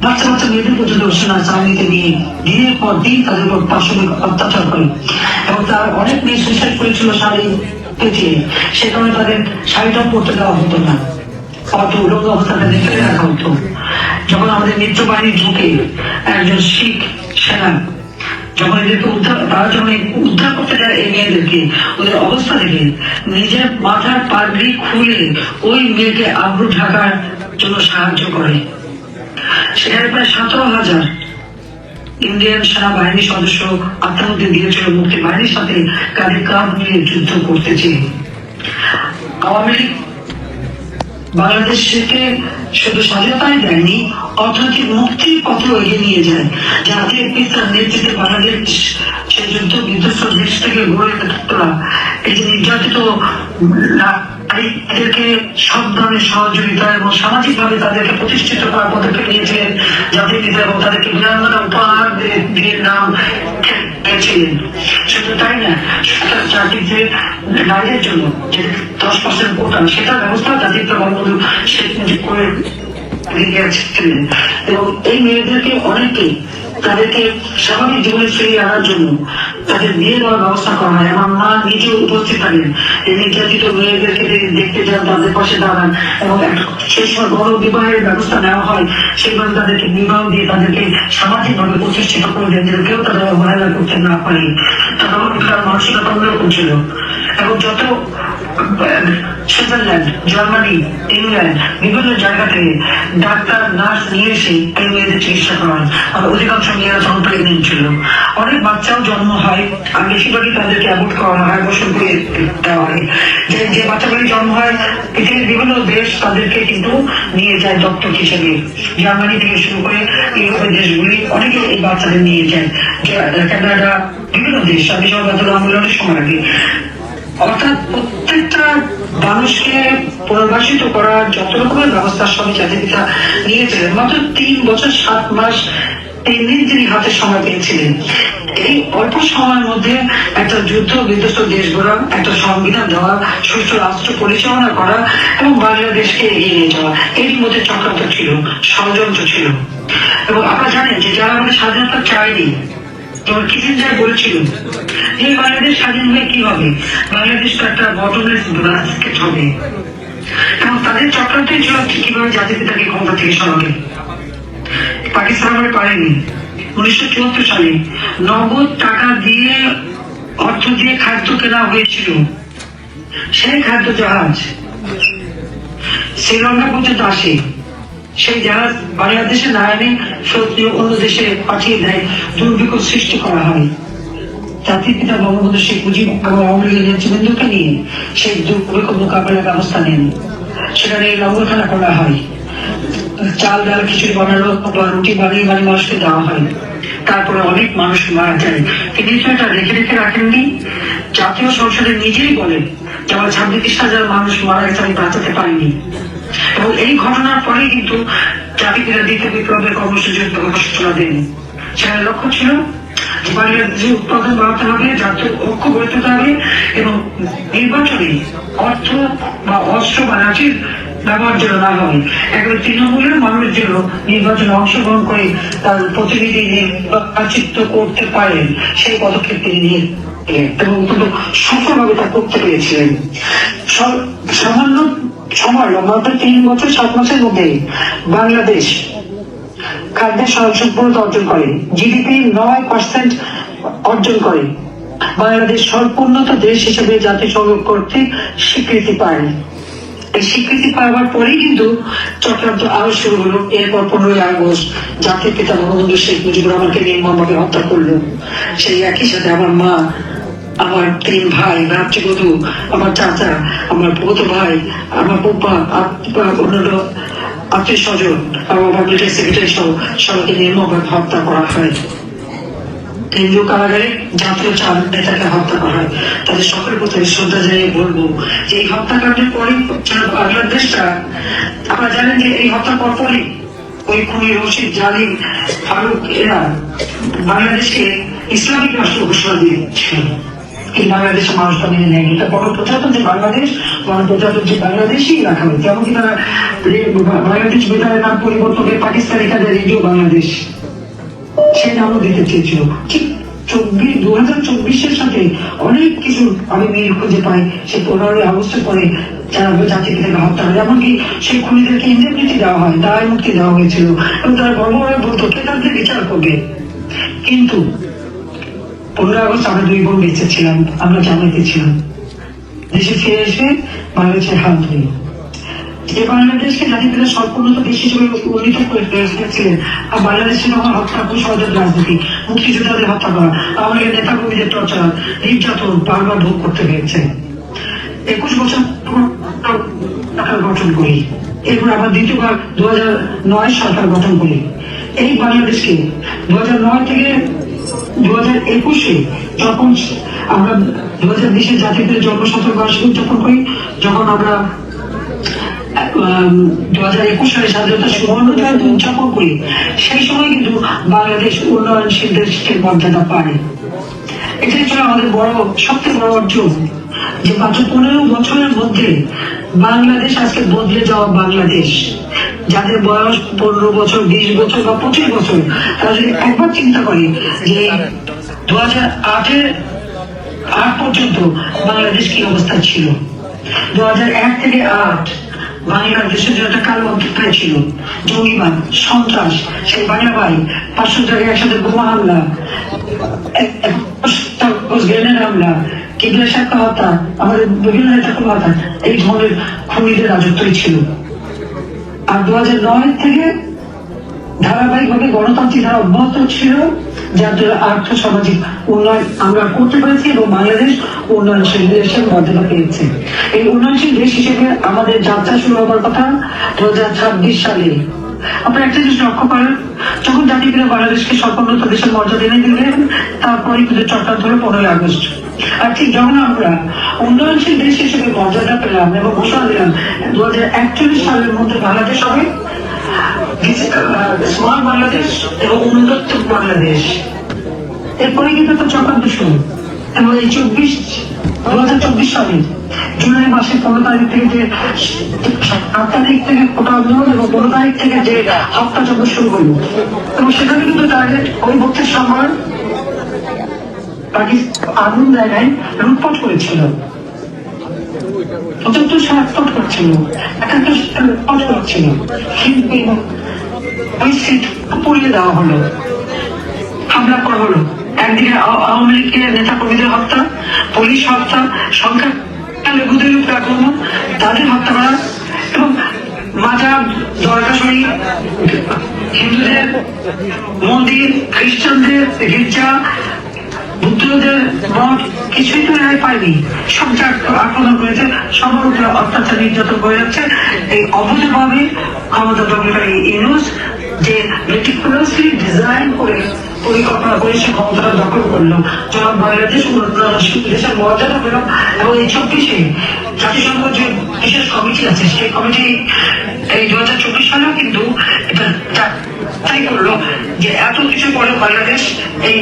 বাচ্চা বাচ্চা মেয়েদের পর্যন্ত সেনা চাকরিতে নিয়ে দিনের পর দিন তাদের উপর পাশবিক অত্যাচার করে এবং তার অনেক মেয়ে সুইসাইড করেছিল শাড়ি পেঁচিয়ে। সে কারণে তাদের শাড়িটাও পরতে দেওয়া হতো না, অত উলঙ্গ অবস্থাটা ফেলে রাখা হতো। যখন আমাদের মিত্র বাহিনী ঢুকে একজন শিখ সেনা যখন এদেরকে তারা যখন উদ্ধার করতে যায় এই মেয়েদেরকে, ওদের অবস্থা দেখে নিজের মাথার পাগড়ি খুলে ওই মেয়েকে আবরু ঢাকার জন্য সাহায্য করে। সেখানে প্রায় 17,000 ইন্ডিয়ান সেনাবাহিনীর সদস্য আত্মহত্যা দিয়েছিল মুক্তি বাহিনীর সাথে কাঁধে কাঁধ মিলিয়ে যুদ্ধ করতেছে। আওয়ামী লীগ বাংলাদেশকে শুধু স্বাধীনতাই দেয়নি, অর্থনৈতিক মুক্তির পথেও এগিয়ে নিয়ে যায়। জাতির পিতার নেতৃত্বে বাংলাদেশ সে যুদ্ধ বিধ্বস্ত দেশ থেকে গড়ে তোলা এই যে নির্যাতিত নারীদেরকে সব ধরনের সহযোগিতা এবং সামাজিক ভাবে তাদেরকে প্রতিষ্ঠিত করার পদক্ষেপ নিয়েছিলেন জাতির পিতা এবং তাদেরকে বীরাঙ্গনা উপহার দিয়ে নাম ছিলেন। শুধু তাই না, চাকরিতে নারীদের জন্য যে 10% কোটা সেটার ব্যবস্থা জাতির পিতা বঙ্গবন্ধু শেখ মুজিব করে ছিলেন এবং এই মেয়েদেরকে অনেকে তাদেরকে স্বাভাবিক জীবনে ফিরিয়ে আনার জন্য তাদের বিয়ে দেওয়ার ব্যবস্থা করা হয়। আমার মা নিজে উপস্থিত থাকেন, এই নির্যাতিত মেয়েদেরকে দেখতে যান, তাদের পাশে দাঁড়ান এবং সেই সময় বড় বিবাহের ব্যবস্থা নেওয়া হয়। সেইভাবে তাদেরকে বিবাহ দিয়ে তাদেরকে সামাজিক ভাবে প্রতিষ্ঠিত করে দেন যেন কেউ তাদের অবহেলা করতে না পারে। তাদের মানসিকতা অন্যরকম ছিল এবং যত সুইজারল্যান্ড, জার্মানি, ইংল্যান্ড বিভিন্ন জায়গা থেকে ডাক্তার নার্স নিয়ে এসে এই মেয়েদের চিকিৎসা করান। আর অধিকাংশ মেয়েরা তখন প্রেগনেন্ট ছিল। অনেক বাচ্চাও জন্ম হয় আর বেশিরভাগই তাদেরকে অ্যাবর্ট করানো হয়, বসন করে দেওয়া হয়। যে বাচ্চাগুলি জন্ম হয় পৃথিবীর বিভিন্ন দেশ তাদেরকে কিন্তু নিয়ে যায় দত্তক হিসেবে। জার্মানি থেকে শুরু করে ইউরোপের দেশগুলি অনেকে এই বাচ্চাদের নিয়ে যায়, কানাডা, বিভিন্ন দেশ আন্দোলনের সময় আগে। অর্থাৎ প্রত্যেকটা মানুষকে পুনর্বাসিত করার যত রকমের ব্যবস্থা সবই জাতিপিতা নিয়েছিলেন। মাত্র 3 বছর 7 মাস 3 দিন তিনি হাতে সময় পেয়েছিলেন। এই অল্প সময়ের মধ্যে একটা যুদ্ধ বিধ্বস্ত দেশ গড়া, একটা সংবিধান দেওয়া, সুষ্ঠু রাষ্ট্র পরিচালনা করা এবং বাংলাদেশকে এগিয়ে নিয়ে যাওয়া, এরই মধ্যে চক্রান্ত ছিল, ষড়যন্ত্র ছিল। এবং আপনারা জানেন যে যারা আমাদের স্বাধীনতা চায়নি, যেমন কিসিঞ্জার বলেছিল এই বাংলাদেশ স্বাধীন হয়ে কি হবে, বাংলাদেশ তো একটা বটমলেস বাস্কেট হবে। এবং তাদের চক্রান্তই ছিল কিভাবে জাতিপিতাকে ক্ষমতা থেকে সরাবে। পাকিস্তান আমরা পারেনি। 1974 সালে নগদ টাকা দিয়ে অর্থ দিয়ে খাদ্য কেনা হয়েছিল। সেই খাদ্য জাহাজ শ্রীলঙ্কা পর্যন্ত আসে সেই যারা বাংলাদেশে না এনে সত্যি অন্য দেশে পাঠিয়ে দেয়, দুর্ভিক্ষ সৃষ্টি করা হয়। জাতির পিতা বঙ্গবন্ধু শেখ মুজিব এবং আওয়ামী লীগের নেতৃবৃন্দকে নিয়ে সেই দুর্ভিক্ষ মোকাবেলার ব্যবস্থা নেন। সেখানে লঙ্গরখানা করা হয়, চাল ডাল খিচুড়ি বানানো বা রুটি বানিয়ে বানিয়ে মানুষকে দেওয়া হয়। তারপরে অনেক মানুষ মারা যায়। তিনি সেটা রেখে রেখে রাখেননি। জাতীয় সংসদে নিজেই বলেন যে আমার 26,000 মানুষ মারা গেছে, আমি বাঁচাতে পারিনি। এবং এই ঘটনার পরেই কিন্তু জাতিপিতা দ্বিতীয় বিপ্লবের কর্মসূচির ঘোষণা দেন। সেখানে লক্ষ্য ছিল যে বাংলাদেশে উৎপাদন বাড়াতে হবে, জাতীয় ঐক্য গড়ে তুলতে হবে এবং নির্বাচনে অর্থ বা অস্ত্র বা লাঠির ব্যবহার যেন না হয়। একবার তৃণমূলের মানুষ যেন নির্বাচনে অংশগ্রহণ করে তার প্রতিনিধি নির্বাচিত করতে পারেন, সেই পদক্ষেপ তিনি নিয়ে এবং সফলভাবে তা করতে পেরেছিলেন। সামান্য সময় মাত্র 3 বছর 7 মাসের মধ্যে বাংলাদেশ খাদ্যের স্বয়ংসম্পূর্ণতা অর্জন করে, জিডিপি 9% অর্জন করে, বাংলাদেশ স্বল্পোন্নত দেশ হিসেবে জাতিসংঘ কর্তৃক স্বীকৃতি পায়। এই স্বীকৃতি পাওয়ার পরেই কিন্তু চক্রান্ত আরো শুরু হলো। এরপর 15ই আগস্ট জাতির পিতা বঙ্গবন্ধু শেখ মুজিবুর রহমানকে নির্মমভাবে হত্যা করলো। সেই একই সাথে আমার মা, আমার 3 ভাই, ভাতৃবধূ, আমার চাচা, আমার ফুফাতো ভাই, আমার ফুফা, অন্যান্য আত্মীয় স্বজন, আমার মিলিটারি সেক্রেটারি সহ সবাইকে নির্মমভাবে হত্যা করা হয়। কেন্দ্রীয় কারাগারে জাতীয় 4 নেতাকে হত্যা করা হয়। তাদের সকলের প্রতি শ্রদ্ধা জানিয়ে বলবো যে এই হত্যাকাণ্ডের পরে বাংলাদেশটা, আপনারা জানেন যে এই হত্যার পরপরই ওই খুনি রশিদ, জালিম, ফারুক এরা বাংলাদেশকে ইসলামিক রাষ্ট্র ঘোষণা দিয়েছিল। এই বাংলাদেশের মানুষটা মেনে নেয়নি। এটা বড় প্রজাতন্ত্রী বাংলাদেশ, গণপ্রজাতন্ত্রী বাংলাদেশই রাখা হয়েছে। এমনকি তারা বাংলাদেশ বেতারের নাম পরিবর্তন করে পাকিস্তানি তাদের রেডিও বাংলাদেশ সে নামও দিতে চেয়েছিল। ঠিক 2024-এর সাথে অনেক কিছু আমি মিল খুঁজে পাই। সে 15ই আগস্টের পরে যারা জাতির পিতাকে হত্যা হয়, এমনকি সেই খুনিদেরকে ইন্ডেমনিটি দেওয়া হয়, দায় মুক্তি দেওয়া হয়েছিল এবং তারা গর্বভাবে বলতো কে তাদের বিচার করবে। কিন্তু 15 আগস্ট আমরা 2 বোন বেঁচে ছিলাম, আমরা জামাইতে ছিলাম। দেশে ফিরে এসে বাংলাদেশের হাত ধরি। যে বাংলাদেশকে জাতির পিতা স্বল্পোন্নত দেশ হিসেবে উন্নীত করে ছিলেন, আর বাংলাদেশের যখন হত্যা, কুসংস্কার রাজনীতি, মুক্তিযোদ্ধাদের হত্যা করা, আমাদের নেতা কর্মীদের টর্চার, নির্যাতন বারবার ভোগ করতে হয়েছে। 21 বছর সরকার গঠন করি। এরপর আবার দ্বিতীয়বার 2009 সরকার গঠন করি। এই বাংলাদেশকে 2009 থেকে 2021-এ যখন আমরা 2020-এ জাতির পিতার জন্ম শতবার্ষিকী উদযাপন করি, যখন আমরা 2021 সালে স্বাধীনতা সুবর্ণ জয়ন্তী উদযাপন করি, সেই সময় কিন্তু বাংলাদেশ উন্নয়নশীল দেশের মর্যাদা পায়। এটাই ছিল আমাদের সবচেয়ে বড় অর্জন, যে মাত্র 15 বছরের মধ্যে বাংলাদেশ আজকে বদলে যাওয়া বাংলাদেশ। যাদের বয়স 15 বছর, 20 বছর বা 25 বছর, তারা যদি একবার চিন্তা করে যে 2008-এর আগ পর্যন্ত বাংলাদেশ কি অবস্থা ছিল, 2001 থেকে 8 বাংলাদেশের যে একটা কালো অধ্যায় ছিল, জঙ্গিবাদ, সন্ত্রাস, সেই বাংলা ভাই 500 জায়গায় একসাথে বোমা হামলা, গ্রেনেড হামলা, কিডন্যাপ সাক্ষা হত্যা, আমাদের বিভিন্ন নেতাকে হত্যা, এই ধরনের খুনিদের রাজত্বই ছিল। আর 2009 থেকে ধারাবাহিকভাবে গণতান্ত্রিক ধারা অব্যাহত ছিল, যার জন্য আর্থ সামাজিক উন্নয়ন আমরা করতে পেরেছি এবং বাংলাদেশ উন্নয়নশীল দেশের মর্যাদা পেয়েছে। এই উন্নয়নশীল দেশ হিসেবে আমাদের যাত্রা শুরু হবার কথা 2026 সালে। আপনারা একটা জিনিস লক্ষ্য করেন, যখন জাতির পিতা বাংলাদেশকে স্বল্পোন্নত দেশের মর্যাদা এনে দিলেন, তারপরে কিন্তু চক্রান্ত হলো 15ই আগস্ট। আর ঠিক যখন আমরা উন্নয়নশীল দেশ হিসেবে মর্যাদা পেলাম এবং ঘোষণা দিলাম 2041 সালের মধ্যে বাংলাদেশ হবে স্মার্ট বাংলাদেশ এবং উন্নত বাংলাদেশ, এরপরে কিন্তু একটা চক্রান্ত শুরু। এবং এই 2024 সালে জুলাই মাসের 15 তারিখ থেকে যে 7 তারিখ থেকে কোটা আন্দোলন এবং 15 তারিখ থেকে যে হত্যাযজ্ঞ শুরু হলো, এবং সেখানে কিন্তু টার্গেট ওই ভক্তের সময় আগুন দেয় নাই, লুটপাট করেছিল, 75 সাল লুটপাট করছিল, 71 সাল লুটপাট করছিল, কিন্তু ওই সিট পুড়িয়ে দেওয়া হলো, হামলা করা হলো। একদিকে আওয়ামী লীগের নেতা কর্মীদের হত্যা, পুলিশ হত্যা, সংখ্যালঘুদের উপরে আক্রমণ, তাদের হত্যা করা এবং মাজার, দরগা শরীফ, হিন্দুদের মন্দির, খ্রিস্টানদের গির্জা, বুদ্ধদের মঠ, কিছুই তো রেহাই পায়নি। সব আক্রমণ করেছে, সবার উপরে অত্যাচার নির্যাতন করে যাচ্ছে এই অবৈধভাবে ক্ষমতা দখলকারী ইউনূস, যে মেটিকুলাসলি ডিজাইন করে পরিকল্পনা করে সে ক্ষমতাটা দখল করলো। জনাব বাংলাদেশ দেশের মর্যাদা পেল। এবং এই 24-এ জাতিসংঘ যে বিশেষ কমিটি আছে, সেই কমিটি এই 2024 সালেও কিন্তু এটা তাই করলো যে এত কিছু পরে বাংলাদেশ এই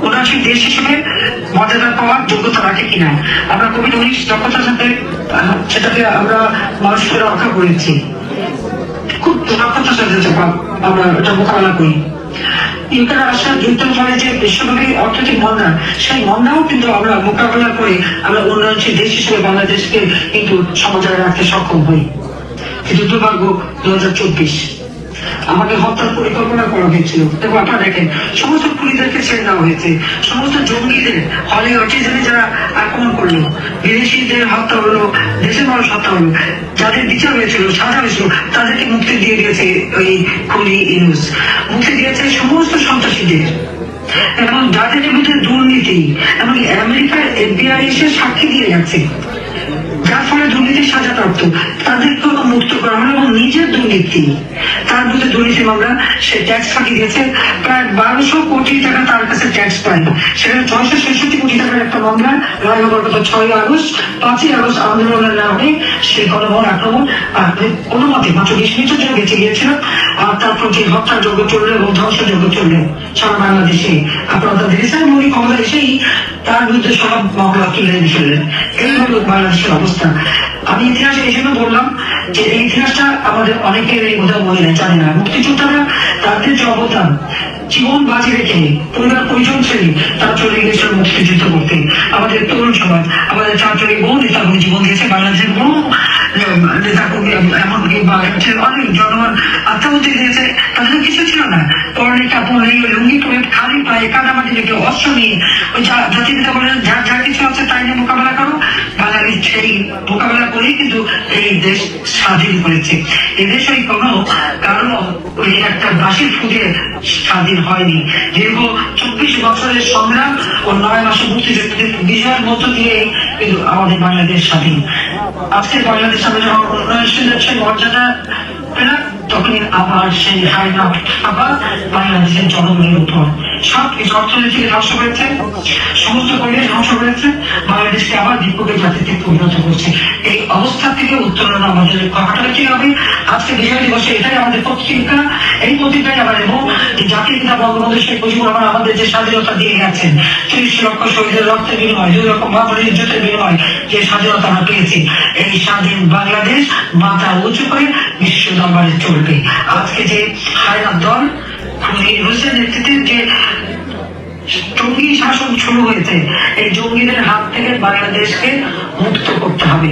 উন্নয়নশীল দেশ হিসেবে মর্যাদা পাওয়ার যোগ্যতা রাখে কিনা। আমরা কোভিড-19 দক্ষতার সাথে সেটাকে আমরা মানুষকে রক্ষা করেছি, খুব দক্ষতার সাথে আমরা এটা মোকাবেলা করি। ইউকে রাশিয়া যুদ্ধের ফলে যে বিশ্বব্যাপী অর্থনৈতিক মন্দা, সেই মন্দাও কিন্তু আমরা মোকাবেলা করে আমরা উন্নয়নশীল দেশ হিসেবে বাংলাদেশকে কিন্তু সমাজে রাখতে সক্ষম হই। কিন্তু দুর্ভাগ্য 2024 আমাকে হত্যার পরিকল্পনা করা হয়েছিল। এবং আপনারা দেখেন সমস্ত পুলিশদেরকে ছেড়ে দেওয়া হয়েছে, সমস্ত জঙ্গিদের হলে অটিজমে যারা আক্রমণ করলো, বিদেশিদের হত্যা হলো, দেশের মানুষ হত্যা হলো, যাদের বিচার হয়েছিল, সাজা হয়েছিল, তাদেরকে মুক্তি দিয়ে দিয়েছে ওই খুনি ইউনূস, মুক্তি দিয়েছে সমস্ত সন্ত্রাসীদের। এবং যাদের বিরুদ্ধে দুর্নীতি, এবং আমেরিকার FBI এসে সাক্ষী দিয়ে যাচ্ছে, যার ফলে দুর্নীতির সাজা প্রাপ্ত তাদেরকে মুক্ত করা হলো। এবং নিজের দুর্নীতি, তার বিরুদ্ধে দুর্নীতি মামলা, সে ট্যাক্স ফাঁকি দিয়েছে, প্রায় 1200 কোটি টাকা তার কাছে ট্যাক্স পায়। সেখানে 666 কোটি টাকার একটা মামলা রায় হবার কথা 6 আগস্ট। 5 আগস্ট আন্দোলনের নামে সেই গণভবন আক্রমণ কোনো মতে মাত্র 20 মিনিটের জন্য বেঁচে গিয়েছিল। আর তারপর যে হত্যার যোগ্য চললো এবং ধ্বংসযোগ্য চললো সারা বাংলাদেশে। আপনারা দেখেছেন উনি ক্ষমতা এসেই তার বিরুদ্ধে সব মামলা তুলে ফেললেন। এই হলো বাংলাদেশের অবস্থা। আমি ইতিহাস এই জন্য বললাম যে এই ইতিহাসটা আমাদের অনেকের এই বোধহয় মনে নেই, জানে না। মুক্তিযোদ্ধারা তাদের যে অবদান, জীবন বাজি রেখে পরিবার পরিজন ছেড়ে তারা চলে গিয়েছিল মুক্তিযুদ্ধ করতে। আমাদের তরুণ সমাজ, আমাদের ছাত্রী বহু নেতাকর্মী জীবন দিয়েছে, বাংলাদেশের বহু নেতাকর্মী এমনকি অনেক জনগণ আত্মাহুতি দিয়েছে। তাদের কিছু ছিল না, পরনে কাপড় নেই, লুঙ্গি পরে খালি পায়ে কাদামাটি রেখে অস্ত্র নিয়ে ওই জাতির পিতা বলেন যার যা কিছু আছে তাই নিয়ে মোকাবেলা করো। বাঙালি সেই মোকাবেলা করেই কিন্তু এই দেশ স্বাধীন করেছে। এই দেশ ওই কোনো কারণ ওই একটা বাঁশির ফুটে স্বাধীন হয়নি। দীর্ঘ 24 বছরের সংগ্রাম ও 9 মাসে মুক্তিযুদ্ধের বিজয়ের মধ্য দিয়ে কিন্তু আমাদের বাংলাদেশ স্বাধীন। আজকে বাংলাদেশ আমরা যখন উন্নয়নশীল দেশের মর্যাদা পেলাম, তখনই আবার সেই হায়না আবার বাংলাদেশের জনগণের উপর সব কিছু অর্থনীতি ধ্বংস করেছে, সমস্ত পরিবেশ ধ্বংস করেছে, বাংলাদেশকে আবার দীপকের জাতিতে পরিণত করছে। এই অবস্থা থেকে উত্তরণ আমাদের হাঁটাহাঁটি হবে। আজকে বিজয় দিবসে এটাই আমাদের প্রতিজ্ঞা, এই প্রতিজ্ঞায় আমরা নেব যে জাতির পিতা বঙ্গবন্ধু শেখ মুজিবুর রহমান আমাদের যে স্বাধীনতা দিয়ে গেছেন, 30 লক্ষ শহীদের রক্তের বিনিময়, 2 লক্ষ মাতৃ ইজ্জতের বিনিময় যে স্বাধীনতা আমরা পেয়েছি, এই স্বাধীন বাংলাদেশ মাথা উঁচু করে বিশ্ব দরবারে চলবে। আজকে যে হায়না দল ইউনূসের নেতৃত্বে যে জঙ্গি শাসন শুরু হয়েছে, এই জঙ্গিদের হাত থেকে বাংলাদেশকে মুক্ত করতে হবে।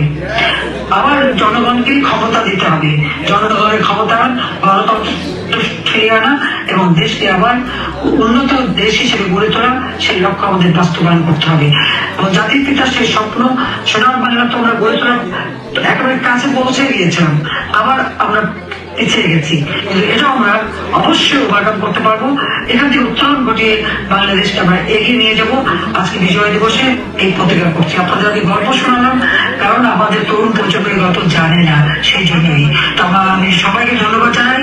আবার জনগণকে ক্ষমতা দিতে হবে, জনগণের ক্ষমতা, গণতন্ত্র ফিরিয়ে আনা এবং দেশকে আবার উন্নত দেশ হিসেবে গড়ে তোলা, সেই লক্ষ্য আমাদের বাস্তবায়ন করতে হবে। এবং জাতির পিতার সেই স্বপ্ন সোনার বাংলা তো আমরা গড়ে তোলা একেবারে কাছে পৌঁছে গিয়েছিলাম, আবার আমরা পিছিয়ে গেছি, কিন্তু এটা আমরা অবশ্যই ওভারকাম করতে পারবো। এখান থেকে উত্তরণ ঘটিয়ে বাংলাদেশকে আমরা এগিয়ে নিয়ে যাব। আজকে বিজয় দিবসে এই প্রতিজ্ঞা করছি। আপনাদের আমি গল্প শোনালাম, কারণ আমাদের তরুণ প্রজন্ম গল্প জানে না, সেই জন্যই। তো আমি সবাইকে ধন্যবাদ জানাই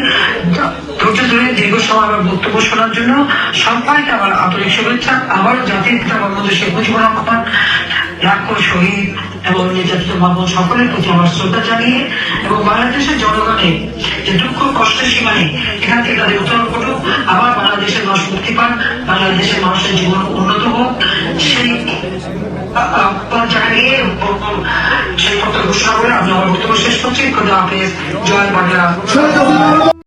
ধৈর্য ধরে দীর্ঘ সময় আমার বক্তব্য শোনার জন্য। সবাইকে আমার আন্তরিক শুভেচ্ছা। আবারও জাতির পিতা বঙ্গবন্ধু শেখ মুজিবুর রহমান, লাখো শহীদ এবং নির্যাতিত মানব সকলের প্রতি আমার শ্রদ্ধা জানিয়ে এবং বাংলাদেশের জনগণের যে দুঃখ কষ্টের সীমা নেই, এখান থেকে তাদের উত্তরণ করুক, আবার বাংলাদেশের মানুষ মুক্তি পান, বাংলাদেশের মানুষের জীবন উন্নত হোক, সেই জায়গায় সেই কথা ঘোষণা করে আমি আমার বক্তব্য শেষ করছি। খোদা হাফেজ, জয় বাংলা।